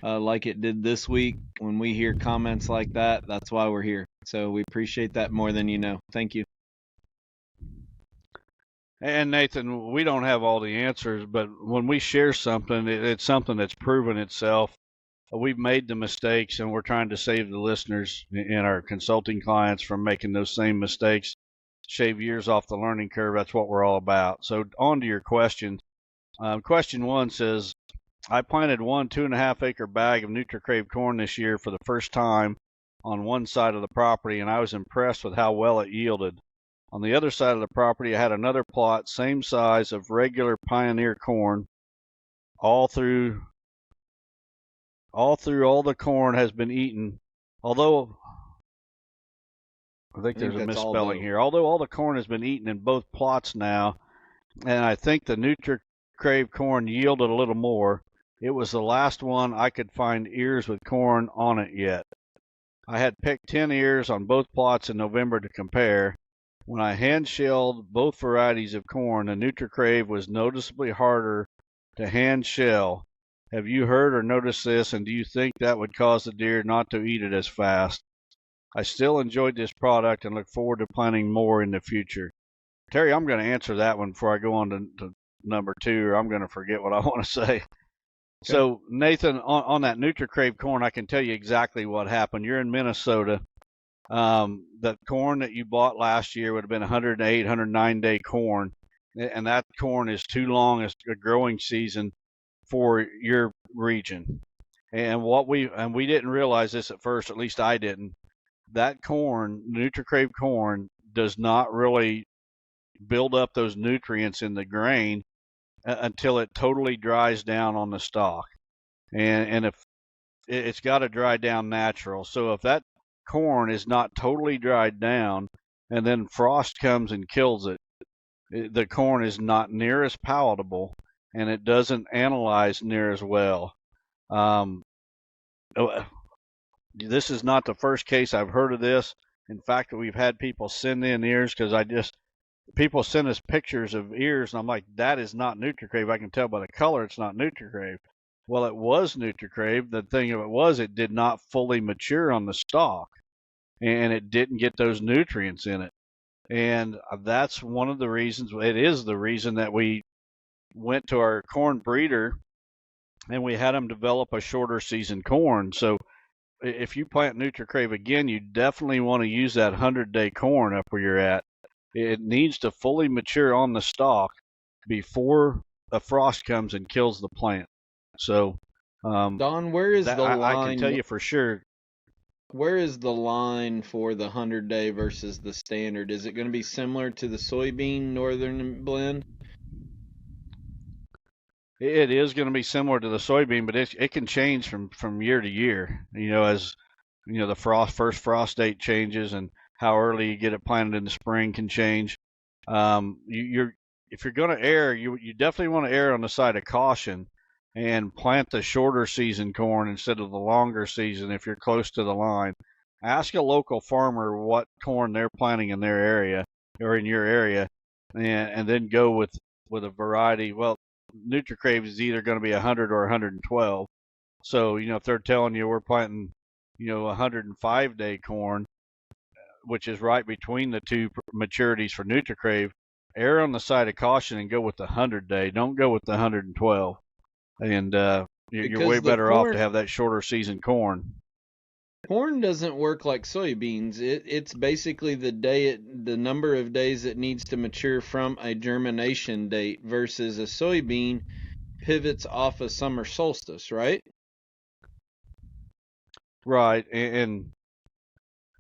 like it did this week, when we hear comments like that, that's why we're here. So we appreciate that more than you know. Thank you. And Nathan, we don't have all the answers, but when we share something, it's something that's proven itself. We've made the mistakes, and we're trying to save the listeners and our consulting clients from making those same mistakes, shave years off the learning curve. That's what we're all about. So on to your question. Question 1 says, I planted 1 2.5 acre bag of NutriCrave corn this year for the first time on one side of the property, and I was impressed with how well it yielded. On the other side of the property, I had another plot, same size, of regular Pioneer corn. All through all the corn has been eaten, although I think there's a misspelling here. Although all the corn has been eaten in both plots now, and I think the NutriCrave corn yielded a little more. It was the last one I could find ears with corn on it yet. I had picked 10 ears on both plots in November to compare. When I hand-shelled both varieties of corn, the NutriCrave was noticeably harder to hand-shell. Have you heard or noticed this, and do you think that would cause the deer not to eat it as fast? I still enjoyed this product and look forward to planting more in the future. Terry, I'm going to answer that one before I go on to number 2, or I'm going to forget what I want to say. Okay. So, Nathan, on that NutriCrave corn, I can tell you exactly what happened. You're in Minnesota. The corn that you bought last year would have been 108, 109-day corn, and that corn is too long a growing season for your region. And we didn't realize this at first, at least I didn't. That corn, NutriCrave corn, does not really build up those nutrients in the grain until it totally dries down on the stalk. And if it's got to dry down natural. So if that corn is not totally dried down and then frost comes and kills it, the corn is not near as palatable, and it doesn't analyze near as well. This is not the first case I've heard of this. In fact, we've had people send in ears because people send us pictures of ears, and I'm like, that is not NutriCrave. I can tell by the color it's not NutriCrave. Well, it was NutriCrave. The thing of it was, it did not fully mature on the stalk, and it didn't get those nutrients in it. And that's one of the reasons, it is the reason that we went to our corn breeder and we had them develop a shorter season corn. So if you plant NutriCrave again, you definitely want to use that 100-day corn up where you're at. It needs to fully mature on the stalk before a frost comes and kills the plant. So, Don, where is the line? I can tell you for sure. Where is the line for the 100-day versus the standard? Is it going to be similar to the soybean northern blend? It is going to be similar to the soybean, but it can change from year to year. As the first frost date changes and how early you get it planted in the spring can change. If you're going to err, you definitely want to err on the side of caution and plant the shorter season corn instead of the longer season if you're close to the line. Ask a local farmer what corn they're planting in their area or in your area, and then go with a variety. Well, NutriCrave is either going to be 100 or 112. So, if they're telling you we're planting, 105-day corn, which is right between the two maturities for NutriCrave, err on the side of caution and go with the 100-day. Don't go with the 112. And you're way better off to have that shorter season corn. Corn doesn't work like soybeans. It's basically the number of days it needs to mature from a germination date, versus a soybean pivots off of summer solstice, right? Right, and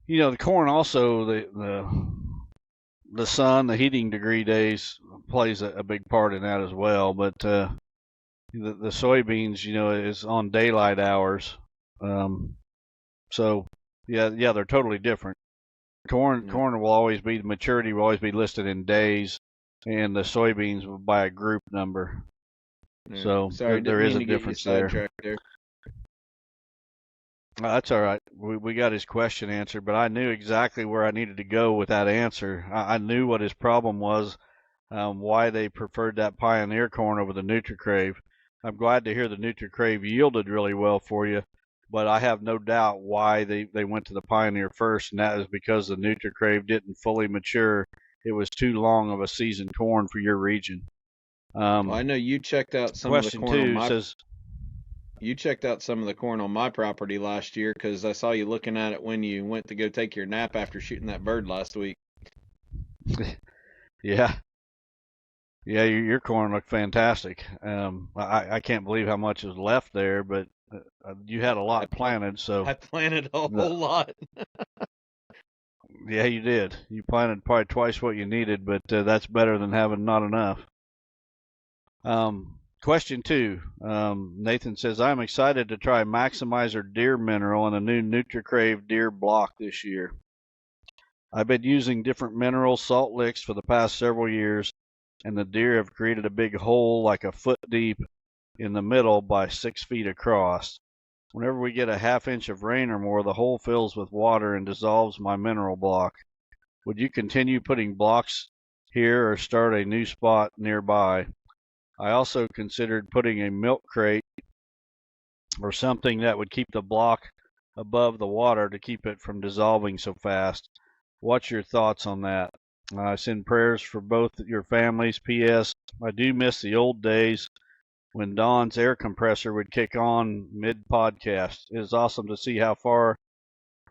the corn also, the sun, the heating degree days plays a big part in that as well. But the soybeans, is on daylight hours. So yeah, they're totally different. Corn will always be, the maturity will always be listed in days, and the soybeans by a group number. Yeah. So there is a difference there. That's all right. We got his question answered, but I knew exactly where I needed to go with that answer. I knew what his problem was, why they preferred that Pioneer corn over the NutriCrave. I'm glad to hear the NutriCrave yielded really well for you, but I have no doubt why they went to the Pioneer first, and that is because the NutriCrave didn't fully mature. It was too long of a seasoned corn for your region. Well, I know you checked out some of the Question corn on two my says, you checked out some of the corn on my property last year because I saw you looking at it when you went to go take your nap after shooting that bird last week. yeah, yeah, your corn looked fantastic. I can't believe how much is left there, but you had a lot planted, so I planted a whole lot. yeah, you did. You planted probably twice what you needed, but that's better than having not enough. Question two. Nathan says, I'm excited to try Maximizer Deer Mineral in a new NutriCrave Deer block this year. I've been using different mineral salt licks for the past several years, and the deer have created a big hole like a foot deep in the middle by 6 feet across. Whenever we get a half inch of rain or more, the hole fills with water and dissolves my mineral block. Would you continue putting blocks here or start a new spot nearby? I also considered putting a milk crate or something that would keep the block above the water to keep it from dissolving so fast. What's your thoughts on that? I send prayers for both your families. P.S. I do miss the old days when Don's air compressor would kick on mid-podcast. It is awesome to see how far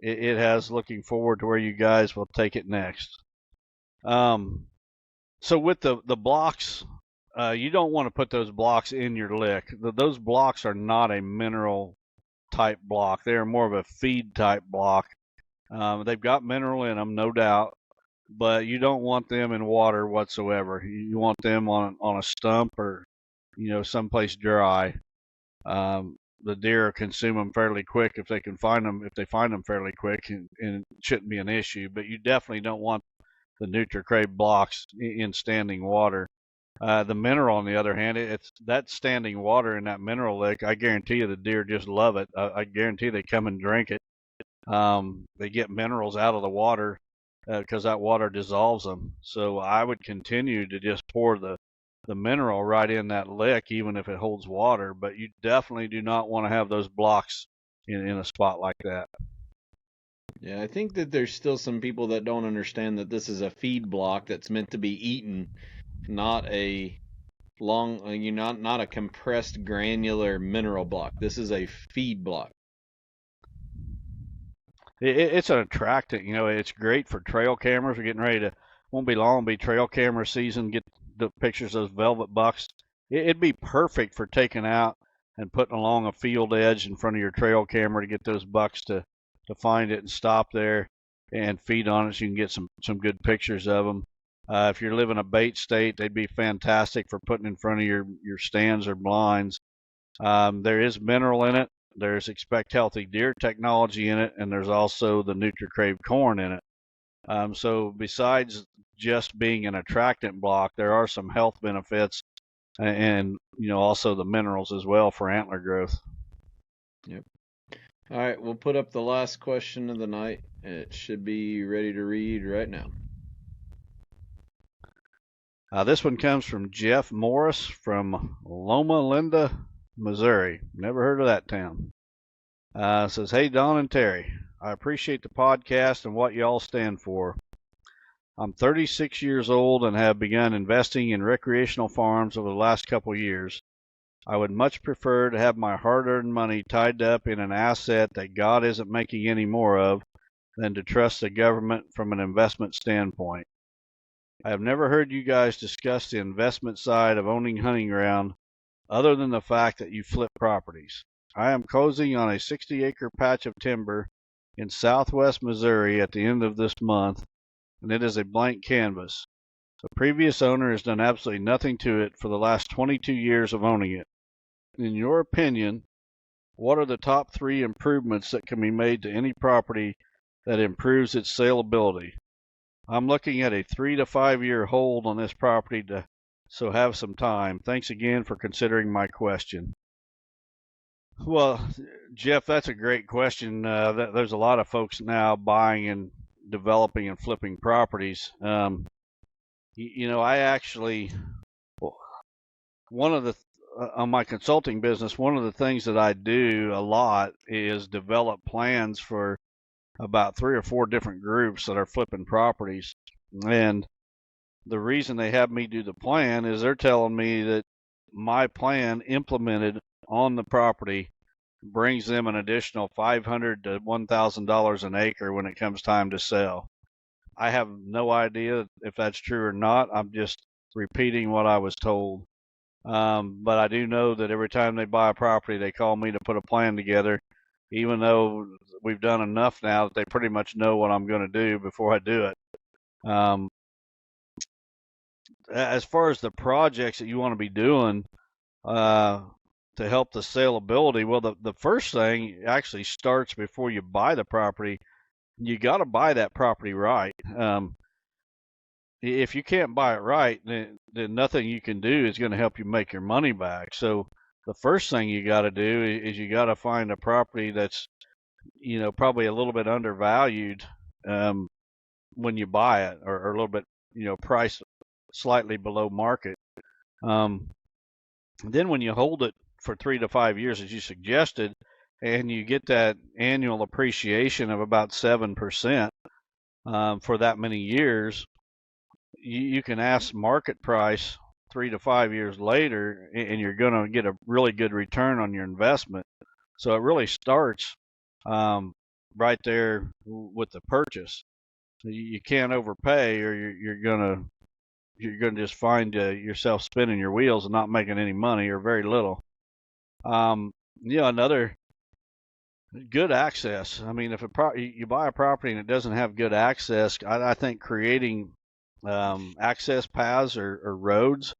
it has. Looking forward to where you guys will take it next. So with the blocks, you don't want to put those blocks in your lick. Those blocks are not a mineral type block. They are more of a feed type block. They've got mineral in them, no doubt, but you don't want them in water whatsoever. You want them on a stump or someplace dry. The deer consume them fairly quick if they can find them. If they find them fairly quick, and it shouldn't be an issue. But you definitely don't want the NutriCrave blocks in standing water. The mineral, on the other hand, it's that standing water in that mineral lick. I guarantee you the deer just love it. I guarantee they come and drink it. They get minerals out of the water because that water dissolves them. So I would continue to just pour the mineral right in that lick, even if it holds water. But you definitely do not want to have those blocks in a spot like that. Yeah, I think that there's still some people that don't understand that this is a feed block that's meant to be eaten, not a not a compressed granular mineral block. This is a feed block. It's an attractant. It's great for trail cameras. We're getting ready to, won't be long, be trail camera season. Get the pictures of those velvet bucks. It'd be perfect for taking out and putting along a field edge in front of your trail camera to get those bucks to find it and stop there and feed on it so you can get some good pictures of them. If you're living a bait state, they'd be fantastic for putting in front of your stands or blinds. There is mineral in it. There's Expect Healthy Deer technology in it, and there's also the NutriCrave corn in it. So besides just being an attractant block, there are some health benefits and also the minerals as well for antler growth. Yep. All right, we'll put up the last question of the night. It should be ready to read right now. This one comes from Jeff Morris from Loma Linda, Missouri. Never heard of that town. Says, hey, Don and Terry, I appreciate the podcast and what y'all stand for. I'm 36 years old and have begun investing in recreational farms over the last couple years. I would much prefer to have my hard-earned money tied up in an asset that God isn't making any more of than to trust the government from an investment standpoint. I have never heard you guys discuss the investment side of owning hunting ground other than the fact that you flip properties. I am closing on a 60-acre patch of timber in southwest Missouri at the end of this month, and it is a blank canvas. The previous owner has done absolutely nothing to it for the last 22 years of owning it. In your opinion, what are the top 3 improvements that can be made to any property that improves its saleability? I'm looking at a 3 to 5 year hold on this property, so have some time. Thanks again for considering my question. Well, Jeff, that's a great question. There's a lot of folks now buying and developing and flipping properties. I actually, one of the on my consulting business, one of the things that I do a lot is develop plans for about 3 or 4 different groups that are flipping properties. And the reason they have me do the plan is they're telling me that my plan implemented on the property brings them an additional $500 to $1,000 an acre when it comes time to sell. I have no idea if that's true or not. I'm just repeating what I was told. But I do know that every time they buy a property, they call me to put a plan together, even though we've done enough now that they pretty much know what I'm going to do before I do it. As far as the projects that you want to be doing to help the saleability, well, the first thing actually starts before you buy the property. You got to buy that property right. If you can't buy it right, then nothing you can do is going to help you make your money back. So the first thing you got to do is you got to find a property that's, probably a little bit undervalued when you buy it, or a little bit, priced slightly below market. Then when you hold it for 3 to 5 years, as you suggested, and you get that annual appreciation of about 7% for that many years, you can ask market price 3 to 5 years later, and you're going to get a really good return on your investment. So it really starts right there with the purchase. You can't overpay, or you're gonna just find yourself spinning your wheels and not making any money, or very little. Another good access. I mean, if you buy a property and it doesn't have good access, I think creating access paths or roads,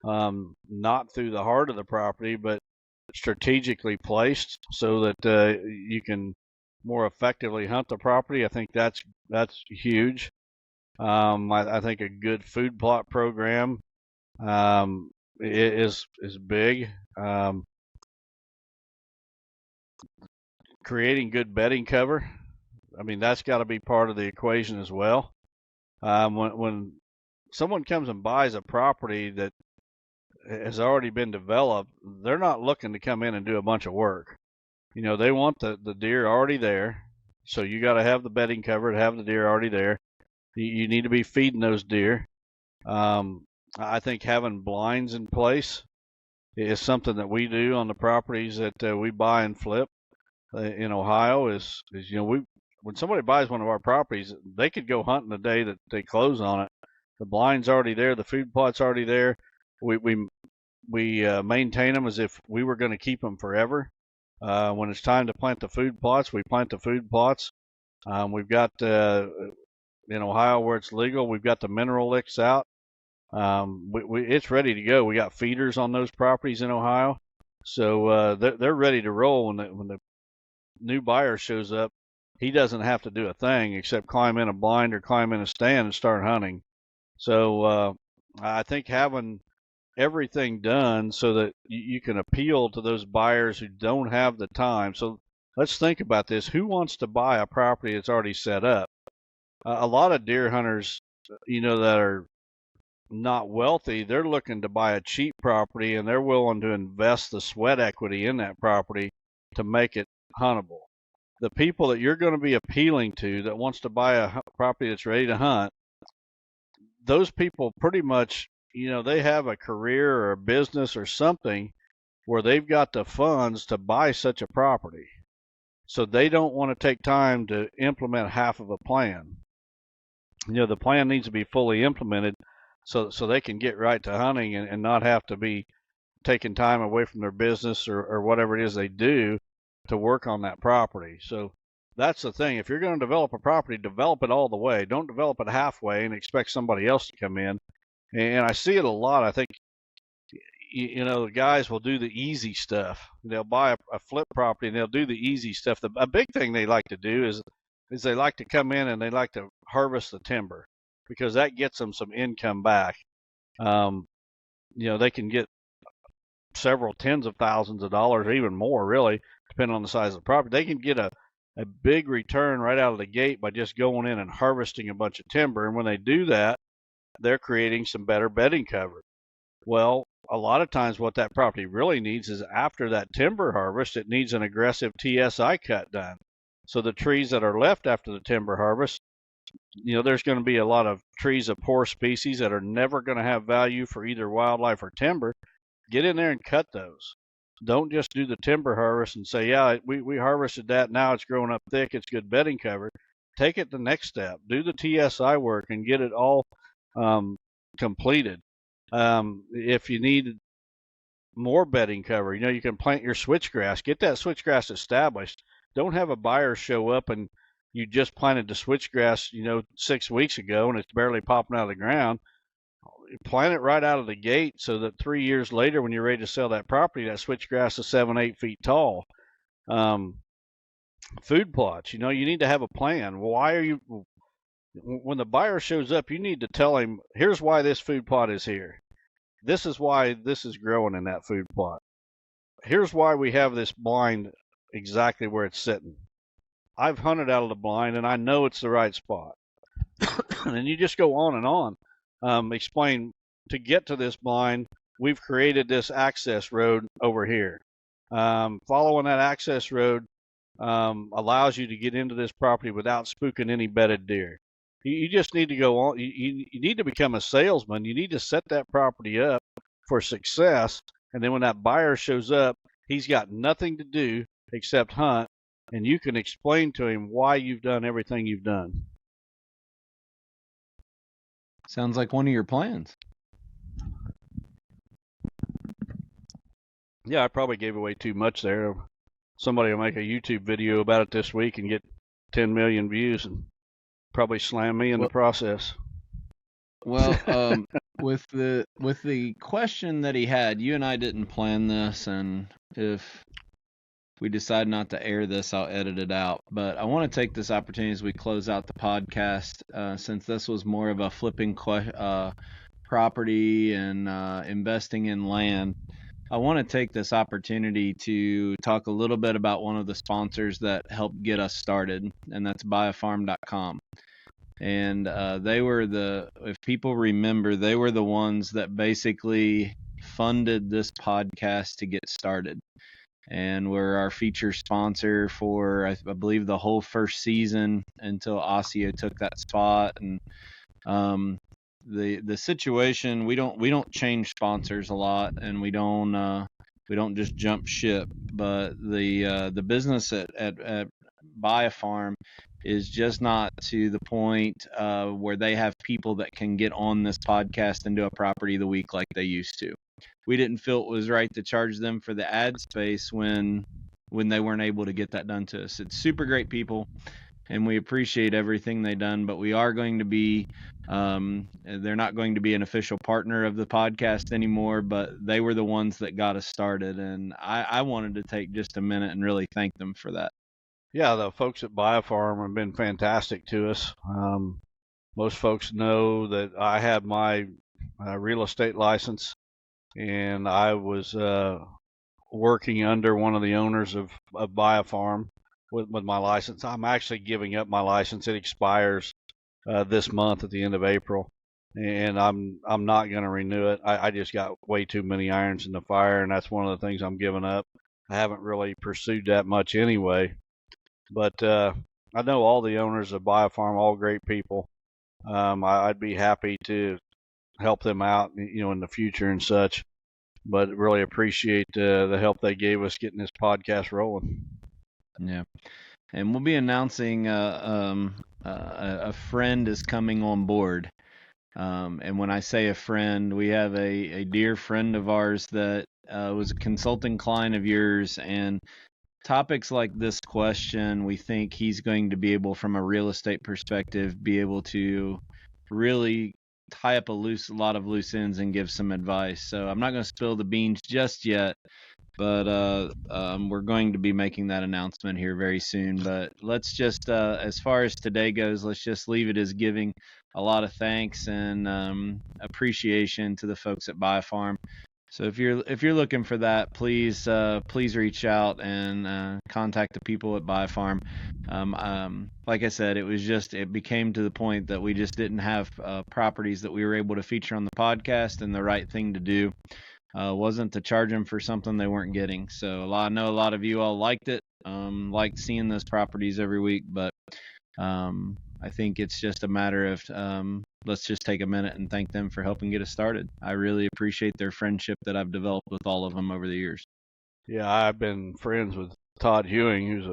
not through the heart of the property, but strategically placed so that you can more effectively hunt the property. I think that's huge. I think a good food plot program is big. Creating good bedding cover, I mean, that's got to be part of the equation as well. When someone comes and buys a property that has already been developed, they're not looking to come in and do a bunch of work. They want the deer already there. So you got to have the bedding cover to have the deer already there. You need to be feeding those deer. I think having blinds in place is something that we do on the properties that we buy and flip in Ohio. Is when somebody buys one of our properties, they could go hunting the day that they close on it. The blind's already there. The food plot's already there. We maintain them as if we were going to keep them forever. When it's time to plant the food plots, we plant the food plots. We've got in Ohio where it's legal, we've got the mineral licks out. It's ready to go. We got feeders on those properties in Ohio, so they're ready to roll when the new buyer shows up. He doesn't have to do a thing except climb in a blind or climb in a stand and start hunting. So I think having everything done so that you can appeal to those buyers who don't have the time. So let's think about this. Who wants to buy a property that's already set up? A lot of deer hunters, that are not wealthy, they're looking to buy a cheap property, and they're willing to invest the sweat equity in that property to make it huntable. The people that you're going to be appealing to that wants to buy a property that's ready to hunt, those people pretty much, they have a career or a business or something where they've got the funds to buy such a property. So they don't want to take time to implement half of a plan. The plan needs to be fully implemented so they can get right to hunting and not have to be taking time away from their business or whatever it is they do to work on that property. So that's the thing. If you're going to develop a property, develop it all the way. Don't develop it halfway and expect somebody else to come in. And I see it a lot. I think, the guys will do the easy stuff. They'll buy a flip property and they'll do the easy stuff. A big thing they like to do is they like to come in and they like to harvest the timber because that gets them some income back. They can get several tens of thousands of dollars, or even more, really, depending on the size of the property. They can get a big return right out of the gate by just going in and harvesting a bunch of timber. And when they do that, they're creating some better bedding cover. Well, a lot of times what that property really needs is after that timber harvest, it needs an aggressive TSI cut done. So the trees that are left after the timber harvest, there's going to be a lot of trees of poor species that are never going to have value for either wildlife or timber. Get in there and cut those. Don't just do the timber harvest and say, yeah, we harvested that, now it's growing up thick, it's good bedding cover. Take it the next step. Do the TSI work and get it all completed. If you need more bedding cover, you can plant your switchgrass. Get that switchgrass established. Don't have a buyer show up and you just planted the switchgrass, 6 weeks ago and it's barely popping out of the ground. Plant it right out of the gate so that 3 years later, when you're ready to sell that property, that switchgrass is 7-8 feet tall. Food plots, you need to have a plan. When the buyer shows up, you need to tell him, here's why this food plot is here. This is why this is growing in that food plot. Here's why we have this blind exactly where it's sitting. I've hunted out of the blind and I know it's the right spot. And you just go on and on. Explain, to get to this blind, we've created this access road over here. Following that access road allows you to get into this property without spooking any bedded deer. You just need to go on. You need to become a salesman. You need to set that property up for success. And then when that buyer shows up, he's got nothing to do except hunt. And you can explain to him why you've done everything you've done. Sounds like one of your plans. Yeah, I probably gave away too much there. Somebody will make a YouTube video about it this week and get 10 million views and probably slam me in the process. Well, with the question that he had, you and I didn't plan this, and if we decide not to air this, I'll edit it out. But I want to take this opportunity as we close out the podcast, since this was more of a flipping property and investing in land. I want to take this opportunity to talk a little bit about one of the sponsors that helped get us started, and that's buyafarm.com. And they were if people remember, they were the ones that basically funded this podcast to get started. And were our feature sponsor for, I believe, the whole first season until Osseo took that spot. And the situation, we don't change sponsors a lot, and we don't just jump ship. But the business at Buy a Farm is just not to the point where they have people that can get on this podcast and do a property of the week like they used to. We didn't feel it was right to charge them for the ad space when they weren't able to get that done to us. It's super great people, and we appreciate everything they've done, but we are going to be, they're not going to be an official partner of the podcast anymore, but they were the ones that got us started, and I wanted to take just a minute and really thank them for that. Yeah, the folks at Buy a Farm have been fantastic to us. Most folks know that I had my real estate license, and I was working under one of the owners of Buy a Farm with my license. I'm actually giving up my license. It expires this month at the end of April, and I'm not going to renew it. I just got way too many irons in the fire, and that's one of the things I'm giving up. I haven't really pursued that much anyway, but I know all the owners of Buy a Farm, all great people. I'd be happy to help them out, in the future and such. But really appreciate the help they gave us getting this podcast rolling. Yeah, and we'll be announcing a friend is coming on board. And when I say a friend, we have a dear friend of ours that was a consulting client of yours, and topics like this question, we think he's going to be able, from a real estate perspective, be able to really tie up a lot of loose ends and give some advice. So I'm not going to spill the beans just yet, but we're going to be making that announcement here very soon. But let's just, as far as today goes, let's just leave it as giving a lot of thanks and appreciation to the folks at Buy a Farm. So if you're looking for that, please reach out and contact the people at BioFarm. Like I said, it became to the point that we just didn't have properties that we were able to feature on the podcast, and the right thing to do wasn't to charge them for something they weren't getting. So I know a lot of you all liked it, liked seeing those properties every week, but I think it's just a matter of let's just take a minute and thank them for helping get us started. I really appreciate their friendship that I've developed with all of them over the years. Yeah, I've been friends with Todd Hewing, who's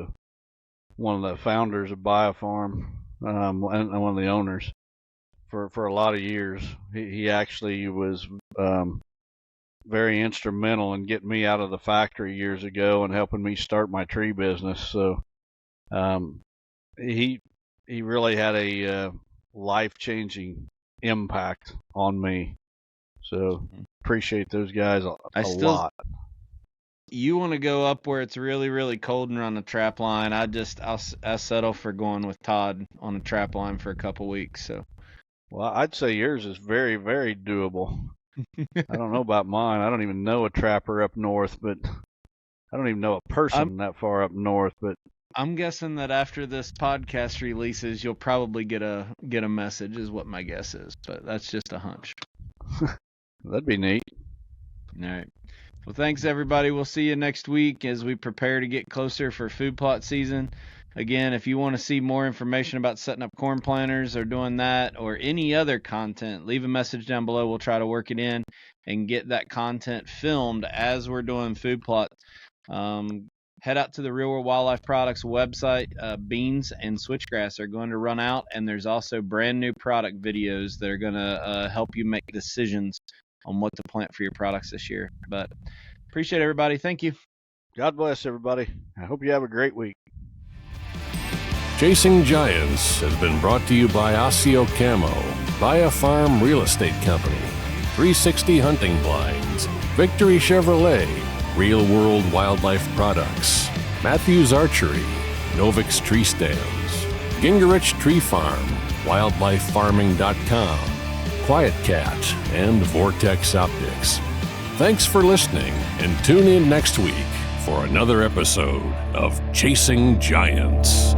one of the founders of BioFarm, and one of the owners for a lot of years. He actually was very instrumental in getting me out of the factory years ago and helping me start my tree business. So he really had a life-changing impact on me. So appreciate those guys a lot. You want to go up where it's really, really cold and run a trap line. I'll settle for going with Todd on a trap line for a couple weeks. So, well, I'd say yours is very, very doable. I don't know about mine. I don't even know a trapper up north, but I don't even know a person that far up north. But I'm guessing that after this podcast releases, you'll probably get a message, is what my guess is. But that's just a hunch. That'd be neat. All right. Well, thanks, everybody. We'll see you next week as we prepare to get closer for food plot season. Again, if you want to see more information about setting up corn planters or doing that or any other content, leave a message down below. We'll try to work it in and get that content filmed as we're doing food plot. Head out to the Real World Wildlife Products website. Beans and switchgrass are going to run out, and there's also brand new product videos that are going to help you make decisions on what to plant for your products this year. But appreciate everybody. Thank you. God bless everybody. I hope you have a great week. Chasing Giants has been brought to you by Osseo Camo, BioFarm Real Estate Company, 360 Hunting Blinds, Victory Chevrolet, Real World Wildlife Products, Matthews Archery, Novix Tree Stands, Gingerich Tree Farm, WildlifeFarming.com, Quiet Cat, and Vortex Optics. Thanks for listening, and tune in next week for another episode of Chasing Giants.